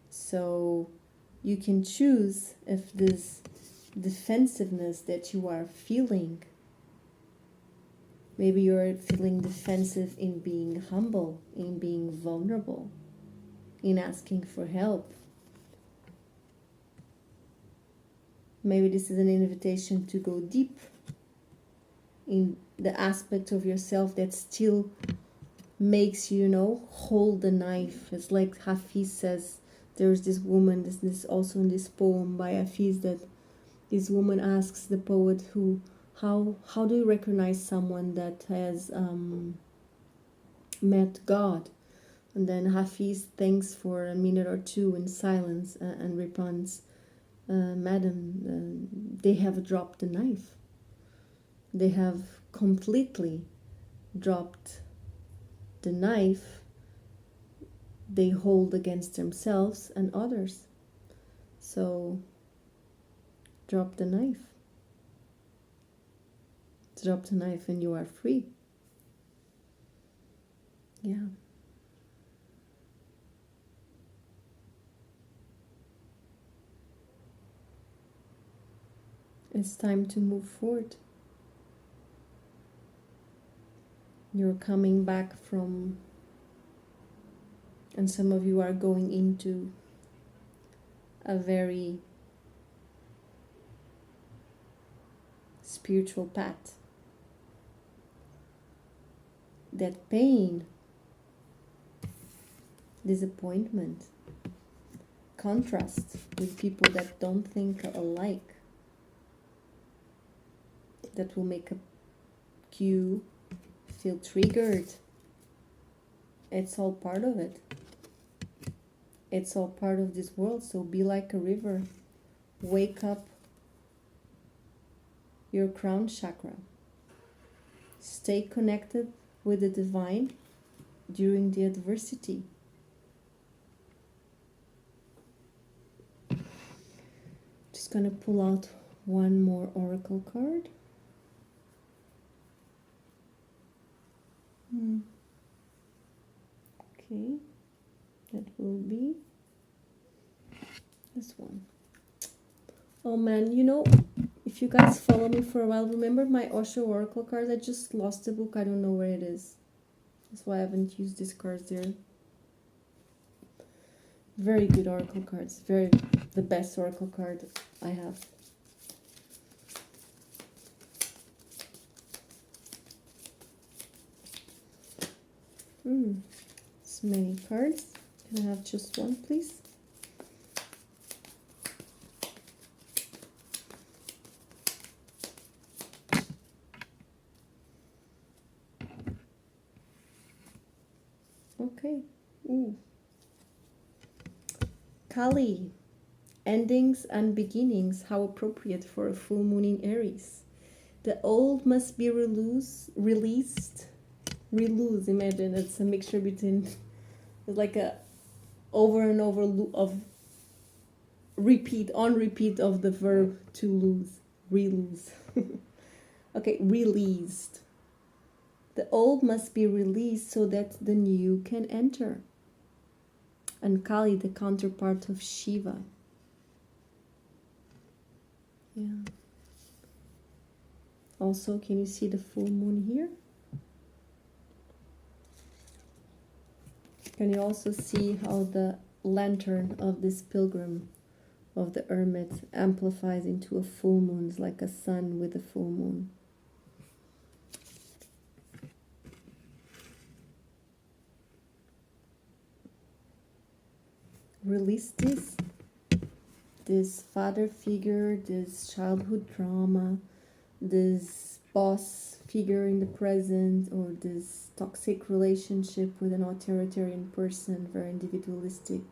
So you can choose if this defensiveness that you are feeling, maybe you're feeling defensive in being humble, in being vulnerable, in asking for help. Maybe this is an invitation to go deep in the aspect of yourself that still makes you, hold the knife. It's like Hafiz says, there's this woman, this also in this poem by Hafiz, that this woman asks the poet how do you recognize someone that has met God? And then Hafiz thinks for a minute or two in silence and responds, Madam, they have dropped the knife. They have completely dropped the knife they hold against themselves and others. So drop the knife. Drop the knife and you are free. Yeah. It's time to move forward. You're coming back from, and some of you are going into a very spiritual path. That pain, disappointment, contrast with people that don't think alike, that will make you feel triggered. It's all part of it. It's all part of this world. So be like a river. Wake up your crown chakra. Stay connected with the divine during the adversity. Just gonna pull out one more oracle card. will be this one. Oh man, you know, if you guys follow me for a while, remember my Osho Oracle cards? I just lost the book. I don't know where it is. That's why I haven't used these cards there. Very good Oracle cards. The best Oracle card I have. It's many cards. Can I have just one, please? Okay. Ooh. Kali. Endings and beginnings. How appropriate for a full moon in Aries. The old must be released. Release, imagine it's a mixture between, it's like a over and over of repeat on repeat of the verb to lose, release. Okay, released. The old must be released so that the new can enter. And Kali, the counterpart of Shiva. Yeah. Also, can you see the full moon here? Can you also see how the lantern of this pilgrim, of the hermit, amplifies into a full moon? It's like a sun with a full moon. Release this father figure, this childhood trauma, this boss figure in the present, or this toxic relationship with an authoritarian person, very individualistic.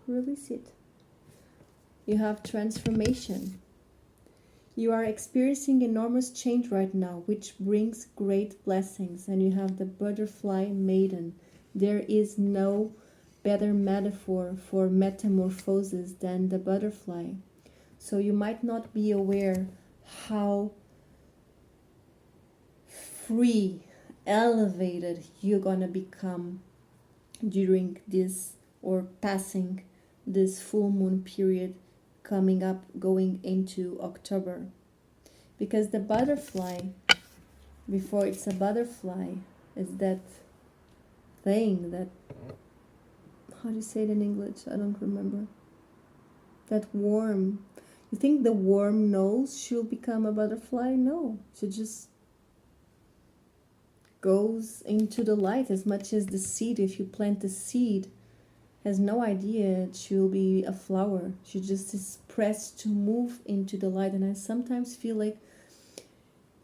Release it. You have transformation. You are experiencing enormous change right now, which brings great blessings. And you have the butterfly maiden. There is no better metaphor for metamorphosis than the butterfly. So you might not be aware how free, elevated you're gonna become during this, or passing this full moon period coming up, going into October. Because the butterfly, before it's a butterfly, is that thing that, how do you say it in English? I don't remember. That worm. You think the worm knows she'll become a butterfly? No, she just goes into the light, as much as the seed. If you plant the seed, has no idea she'll be a flower. She just is pressed to move into the light. And I sometimes feel like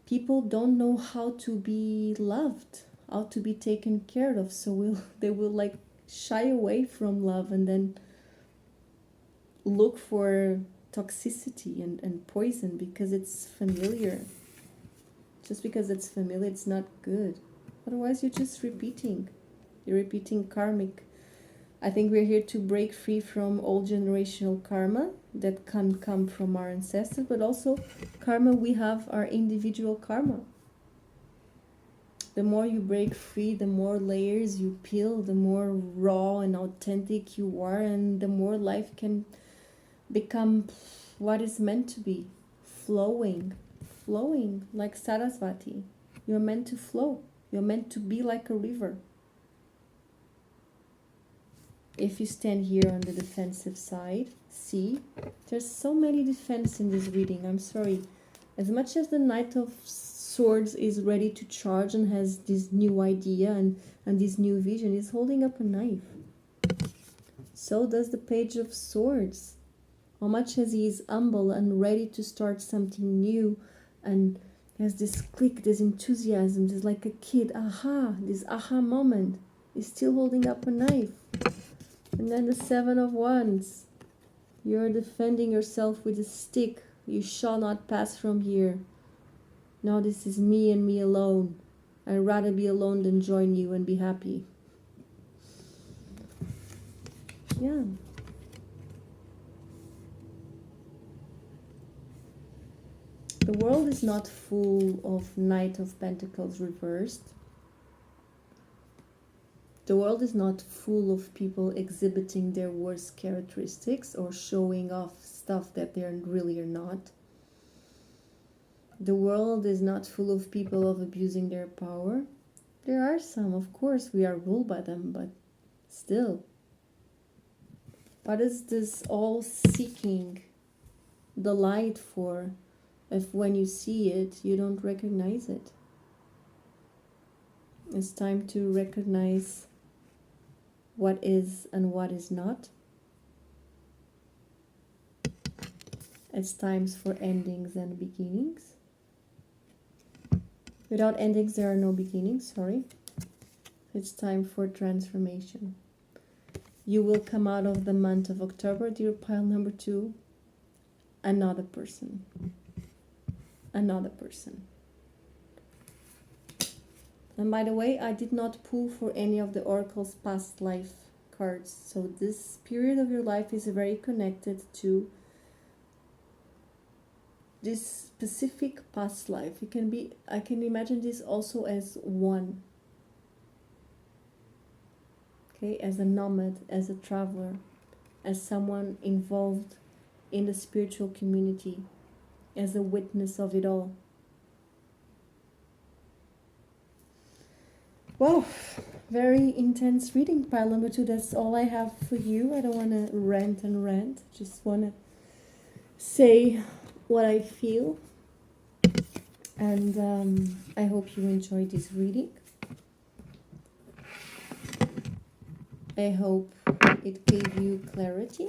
people don't know how to be loved, how to be taken care of. So they will like shy away from love and then look for toxicity and poison because it's familiar. Just because it's familiar, it's not good. Otherwise, you're just repeating. You're repeating karmic. I think we're here to break free from old generational karma that can come from our ancestors, but also karma, we have our individual karma. The more you break free, the more layers you peel, the more raw and authentic you are, and the more life can become what is meant to be. Flowing like Sarasvati. You're meant to flow. You're meant to be like a river. If you stand here on the defensive side, see, there's so many defense in this reading. I'm sorry. As much as the Knight of Swords is ready to charge and has this new idea and this new vision, is holding up a knife. So does the Page of Swords. How much as he is humble and ready to start something new and has this click, this enthusiasm, this like a kid, this aha moment, is still holding up a knife. And then the Seven of Wands. You're defending yourself with a stick. You shall not pass from here. Now this is me and me alone. I'd rather be alone than join you and be happy. Yeah. The world is not full of Knight of Pentacles reversed. The world is not full of people exhibiting their worst characteristics or showing off stuff that they really are not. The world is not full of people of abusing their power. There are some, of course, we are ruled by them, but still. What is this all seeking the light for if when you see it, you don't recognize it? It's time to recognize what is and what is not. It's times for endings and beginnings. Without endings, there are no beginnings, sorry. It's time for transformation. You will come out of the month of October, dear pile number 2, another person. Another person. And by the way, I did not pull for any of the Oracle's past life cards. So this period of your life is very connected to this specific past life. It can be, I can imagine this also as one. Okay, as a nomad, as a traveler, as someone involved in the spiritual community, as a witness of it all. Wow, very intense reading, pile number 2. That's all I have for you. I don't want to rant and rant. Just want to say what I feel. And I hope you enjoyed this reading. I hope it gave you clarity.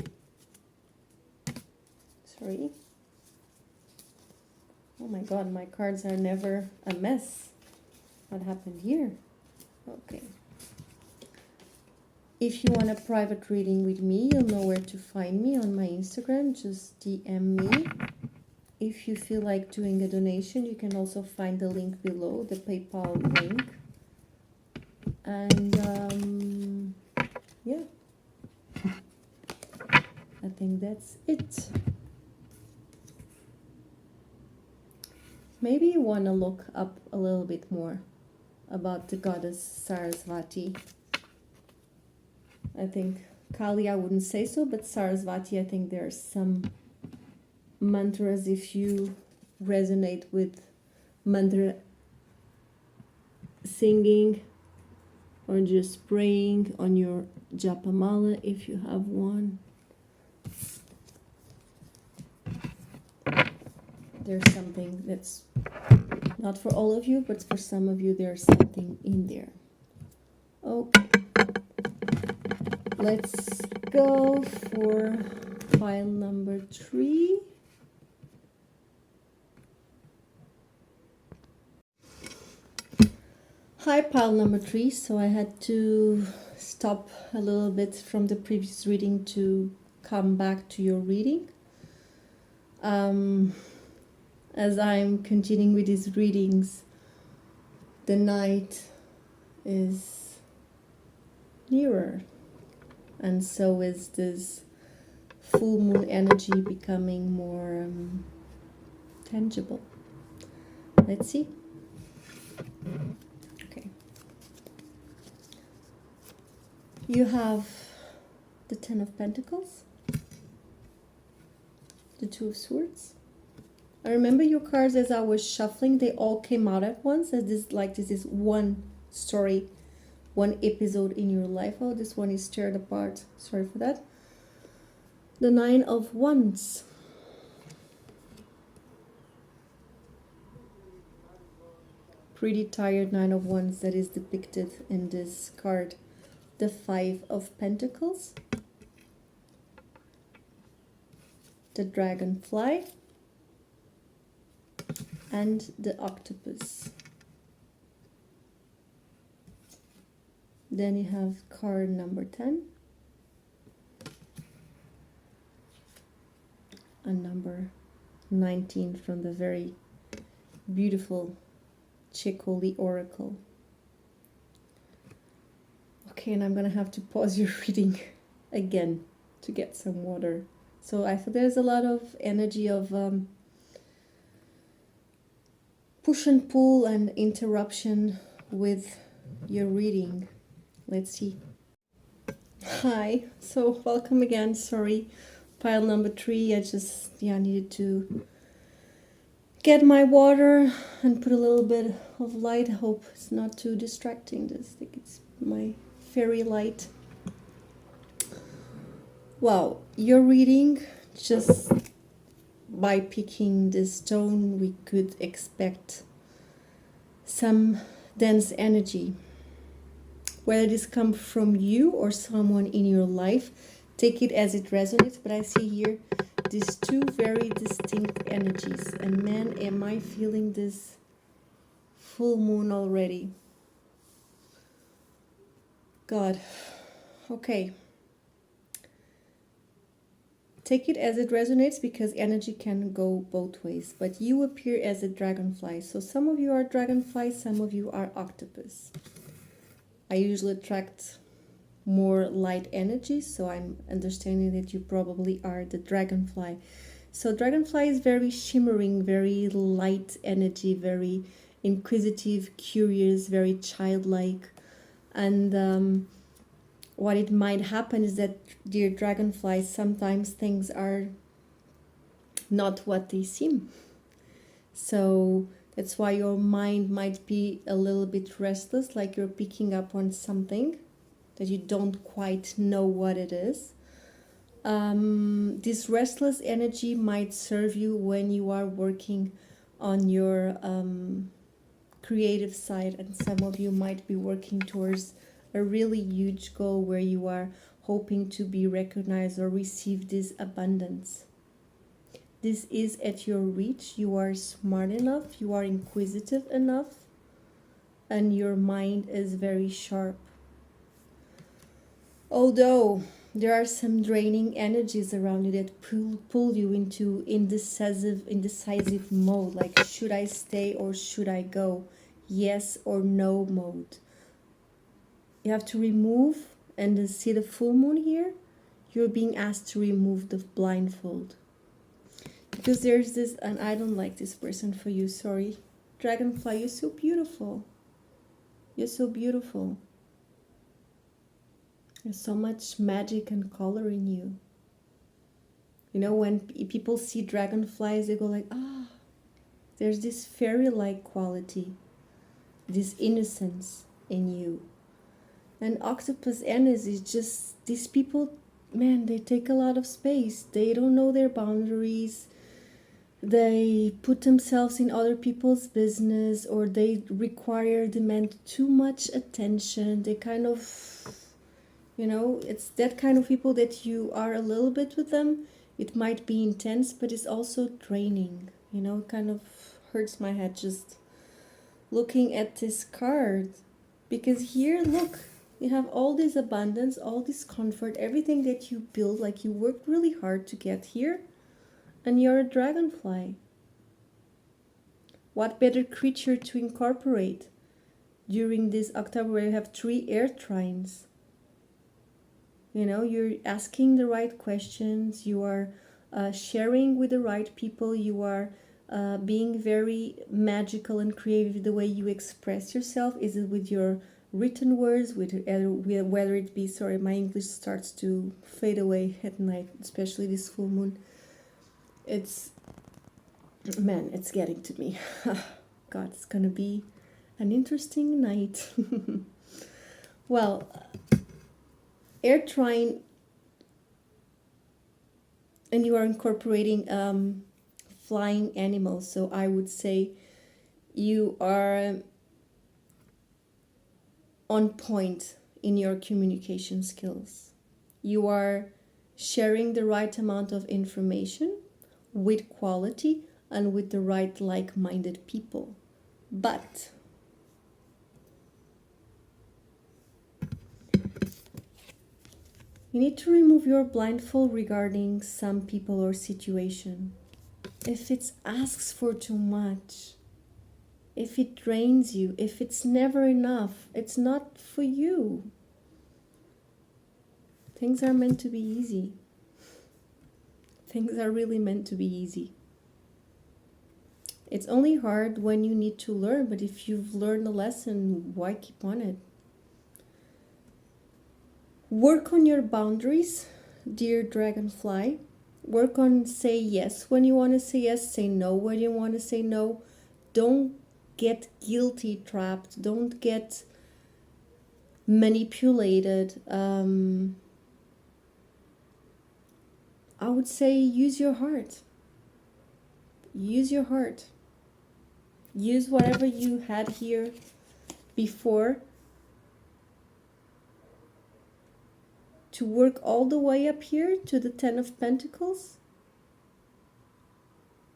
Sorry. Oh my god, my cards are never a mess. What happened here? Okay. If you want a private reading with me, you'll know where to find me on my Instagram. Just DM me. If you feel like doing a donation, you can also find the link below, the PayPal link. And yeah, I think that's it. Maybe you want to look up a little bit more about the goddess Sarasvati. I think Kali, I wouldn't say so, but Sarasvati, I think there's some mantras if you resonate with mantra singing or just praying on your japamala if you have one. There's something that's not for all of you, but for some of you there's something in there. Okay. Let's go for pile number 3. Hi, pile number 3. So I had to stop a little bit from the previous reading to come back to your reading. As I'm continuing with these readings, the night is nearer, and so is this full moon energy becoming more tangible. Let's see. Okay. You have the Ten of Pentacles, the Two of Swords. I remember your cards as I was shuffling, they all came out at once as this is one story, one episode in your life. Oh, this one is teared apart. Sorry for that. The Nine of Wands. Pretty tired Nine of Wands that is depicted in this card. The Five of Pentacles. The Dragonfly. And the Octopus. Then you have card number 10. And number 19 from the very beautiful Chicoli Oracle. Okay, and I'm gonna have to pause your reading again to get some water. So I feel there's a lot of energy of push and pull and interruption with your reading. Let's see. Hi, so welcome again. Sorry, pile number 3. I just needed to get my water and put a little bit of light. I hope it's not too distracting. I think it's my fairy light. Well, your reading, just by picking this stone, we could expect some dense energy. Whether this comes from you or someone in your life, take it as it resonates. But I see here these two very distinct energies. And man, am I feeling this full moon already. God. Okay. Take it as it resonates, because energy can go both ways. But you appear as a dragonfly. So some of you are dragonflies, some of you are octopus. I usually attract more light energy, so I'm understanding that you probably are the dragonfly. So dragonfly is very shimmering, very light energy, very inquisitive, curious, very childlike. And what it might happen is that, dear dragonflies, sometimes things are not what they seem. So that's why your mind might be a little bit restless, like you're picking up on something that you don't quite know what it is. This restless energy might serve you when you are working on your creative side, and some of you might be working towards a really huge goal where you are hoping to be recognized or receive this abundance. This is at your reach. You are smart enough, you are inquisitive enough, and your mind is very sharp. Although there are some draining energies around you that pull you into indecisive mode, like should I stay or should I go, yes or no mode. You have to remove, and see the full moon here, you're being asked to remove the blindfold. Because there's this, and I don't like this person for you, sorry. Dragonfly, you're so beautiful. You're so beautiful. There's so much magic and color in you. You know, when people see dragonflies, they go like, ah, there's this fairy-like quality, this innocence in you. And octopus energy is just, these people, man, they take a lot of space. They don't know their boundaries. They put themselves in other people's business, or they demand too much attention. They kind of, you know, it's that kind of people that you are a little bit with them. It might be intense, but it's also draining. You know, it kind of hurts my head just looking at this card. Because here, look, you have all this abundance, all this comfort, everything that you build, like you worked really hard to get here. And you're a dragonfly. What better creature to incorporate during this October where you have 3 air trines? You know, you're asking the right questions, you are sharing with the right people, you are being very magical and creative the way you express yourself. Is it with your written words, whether it be, sorry, my English starts to fade away at night, especially this full moon. It's, man, it's getting to me. God, it's gonna be an interesting night. Well, air trine, and you are incorporating flying animals, so I would say you are on point in your communication skills. You are sharing the right amount of information with quality and with the right like-minded people. But you need to remove your blindfold regarding some people or situation. If it asks for too much, if it drains you, if it's never enough, it's not for you. Things are meant to be easy. Things are really meant to be easy. It's only hard when you need to learn, but if you've learned a lesson, why keep on it? Work on your boundaries, dear dragonfly. Work on say yes when you want to say yes, say no when you want to say no. Don't get guilty trapped. Don't get manipulated. I would say use your heart. Use your heart. Use whatever you had here before to work all the way up here to the Ten of Pentacles.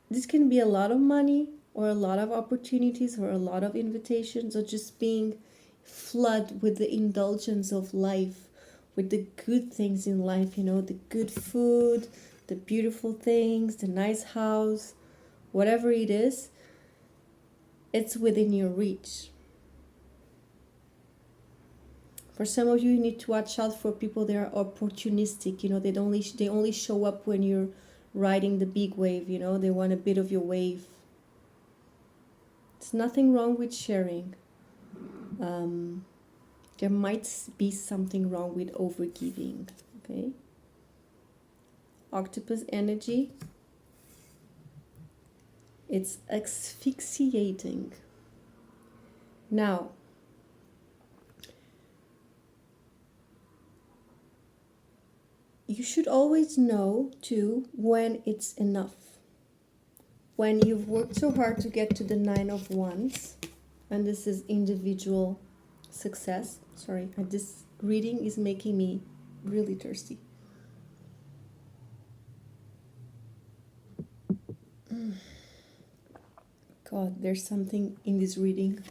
This can be a lot of money or a lot of opportunities or a lot of invitations or just being flooded with the indulgence of life, with the good things in life, you know, the good food, the beautiful things, the nice house, whatever it is, it's within your reach. For some of you, you need to watch out for people that are opportunistic. You know, they only show up when you're riding the big wave. You know, they want a bit of your wave. There's nothing wrong with sharing. There might be something wrong with overgiving. Okay. Octopus energy. It's asphyxiating. Now, you should always know too when it's enough. When you've worked so hard to get to the Nine of Wands, and this is individual success. Sorry, this reading is making me really thirsty. God, there's something in this reading.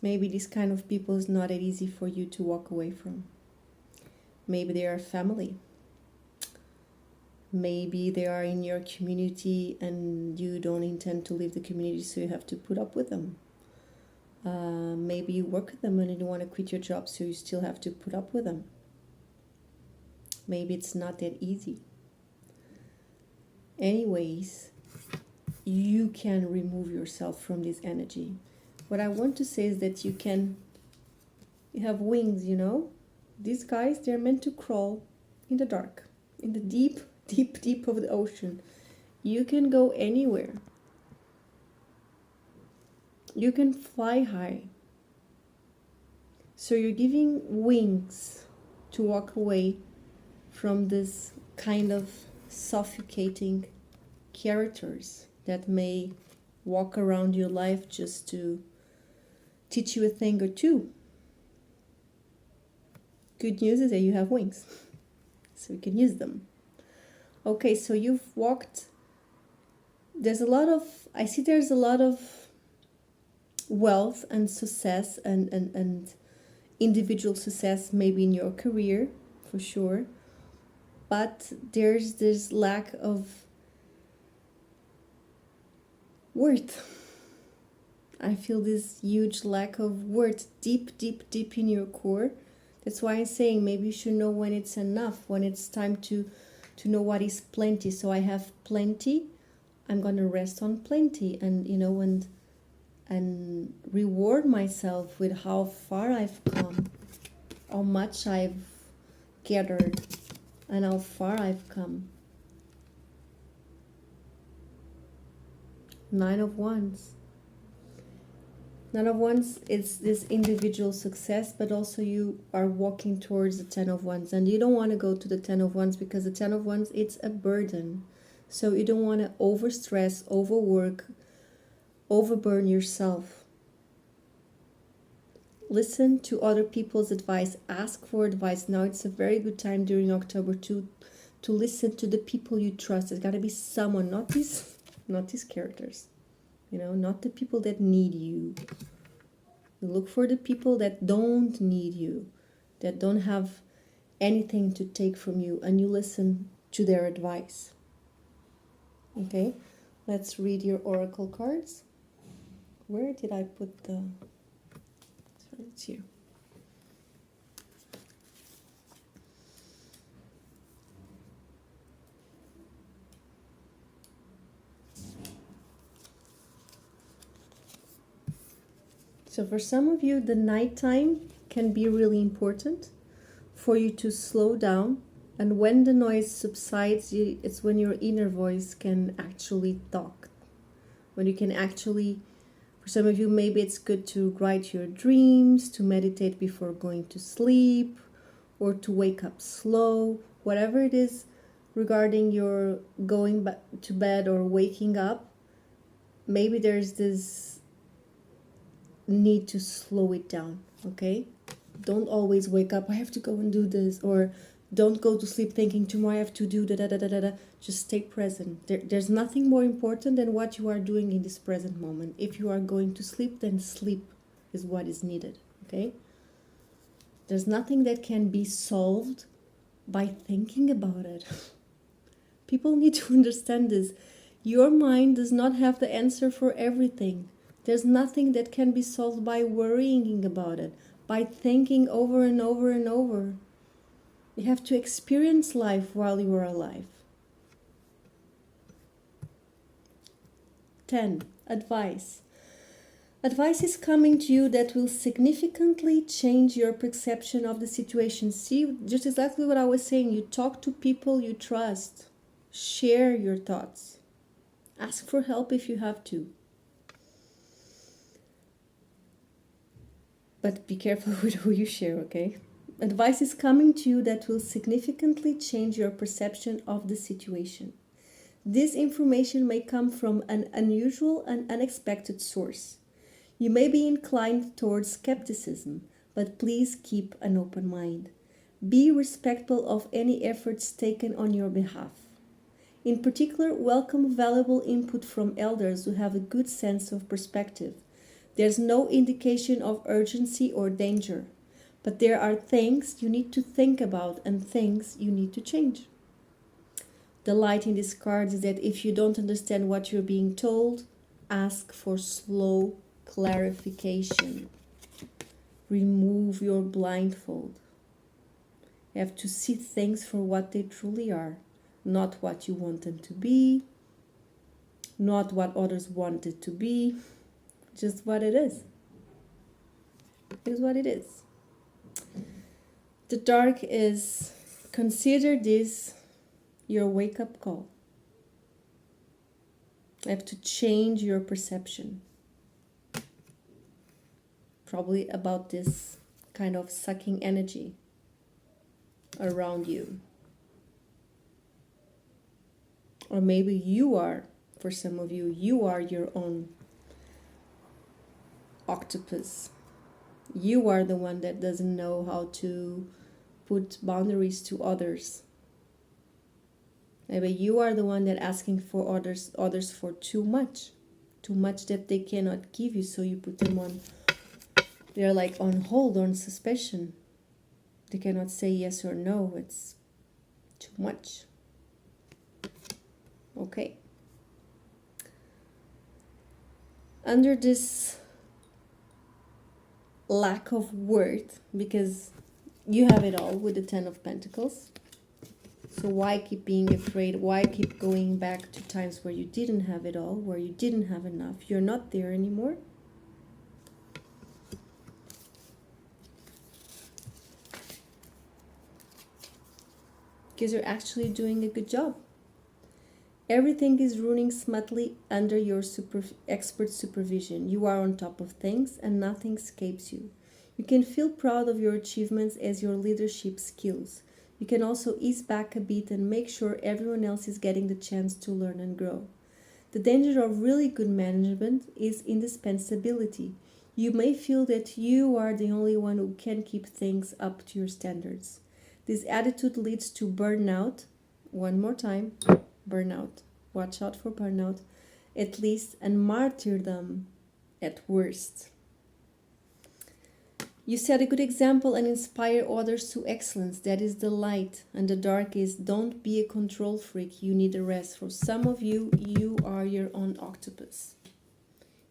Maybe this kind of people is not that easy for you to walk away from. Maybe they are family. Maybe they are in your community and you don't intend to leave the community, so you have to put up with them. Maybe you work with them and you don't want to quit your job, so you still have to put up with them. Maybe it's not that easy. Anyways, you can remove yourself from this energy. What I want to say is that you have wings, you know? These guys, they're meant to crawl in the dark, in the deep, deep, deep of the ocean. You can go anywhere. You can fly high. So you're giving wings to walk away from this kind of suffocating characters that may walk around your life just to teach you a thing or two. Good news is that you have wings, so you can use them. Okay, so you've walked. There's a lot of wealth and success and individual success, maybe in your career, for sure. But there's this lack of worth. I feel this huge lack of worth deep, deep, deep in your core. That's why I'm saying maybe you should know when it's enough, when it's time to know what is plenty. So I have plenty. I'm going to rest on plenty and, you know, and reward myself with how far I've come, how much I've gathered, and how far I've come. Nine of Wands. Nine of Wands is this individual success, but also you are walking towards the Ten of Wands. And you don't want to go to the Ten of Wands because the Ten of Wands, it's a burden. So you don't want to overstress, overwork, overburn yourself. Listen to other people's advice. Ask for advice. Now it's a very good time during October to listen to the people you trust. There's got to be someone, not these characters. You know, not the people that need you. You look for the people that don't need you, that don't have anything to take from you, and you listen to their advice. Okay, let's read your oracle cards. Where did I put the... Sorry, it's here. So for some of you, the nighttime can be really important for you to slow down. And when the noise subsides, it's when your inner voice can actually talk. When you can actually, for some of you, maybe it's good to write your dreams, to meditate before going to sleep, or to wake up slow, whatever it is regarding your going to bed or waking up. Maybe there's this need to slow it down, okay? Don't always wake up, I have to go and do this, or don't go to sleep thinking tomorrow I have to do da da da da da. Just stay present. There's nothing more important than what you are doing in this present moment. If you are going to sleep, then sleep is what is needed, okay? There's nothing that can be solved by thinking about it. People need to understand this. Your mind does not have the answer for everything. There's nothing that can be solved by worrying about it, by thinking over and over and over. You have to experience life while you are alive. 10. Advice. Advice is coming to you that will significantly change your perception of the situation. See, just exactly what I was saying. You talk to people you trust. Share your thoughts. Ask for help if you have to. But be careful with who you share, okay? Advice is coming to you that will significantly change your perception of the situation. This information may come from an unusual and unexpected source. You may be inclined towards skepticism, but please keep an open mind. Be respectful of any efforts taken on your behalf. In particular, welcome valuable input from elders who have a good sense of perspective. There's no indication of urgency or danger, but there are things you need to think about and things you need to change. The light in this card is that if you don't understand what you're being told, ask for slow clarification. Remove your blindfold. You have to see things for what they truly are, not what you want them to be, not what others want it to be, just what it is. It is what it is. The dark is, consider this your wake-up call. You have to change your perception. Probably about this kind of sucking energy around you. Or maybe you are, for some of you, you are your own octopus. You are the one that doesn't know how to put boundaries to others. Maybe you are the one that asking for others for too much that they cannot give you, so you put them on, they're like on hold, on suspicion. They cannot say yes or no. It's too much. Okay. Under this lack of worth, because you have it all with the 10 of Pentacles. So why keep being afraid? Why keep going back to times where you didn't have it all, where you didn't have enough? You're not there anymore. Because you're actually doing a good job. Everything is running smoothly under your expert supervision. You are on top of things and nothing escapes you. You can feel proud of your achievements as your leadership skills. You can also ease back a bit and make sure everyone else is getting the chance to learn and grow. The danger of really good management is indispensability. You may feel that you are the only one who can keep things up to your standards. This attitude leads to burnout. One more time, burnout. Watch out for burnout, at least, and martyrdom at worst. You set a good example and inspire others to excellence. That is the light. And the dark is, don't be a control freak. You need a rest. For some of you, you are your own octopus.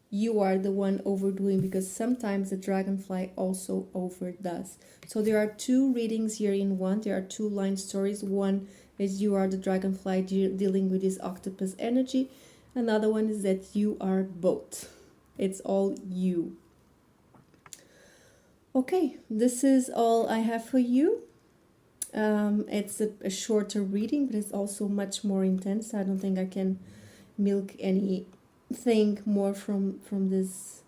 You are the one overdoing, because sometimes the dragonfly also overdoes. So there are two readings here in one. There are two line stories. One is you are the dragonfly dealing with this octopus energy. Another one is that you are both. It's all you. Okay, this is all I have for you. It's a shorter reading, but it's also much more intense. I don't think I can milk anything more from these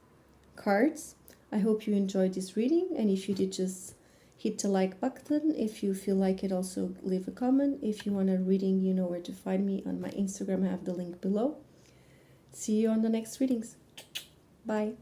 cards. I hope you enjoyed this reading, and if you did, just hit the like button. If you feel like it, also leave a comment. If you want a reading, you know where to find me on my Instagram. I have the link below. See you on the next readings. Bye.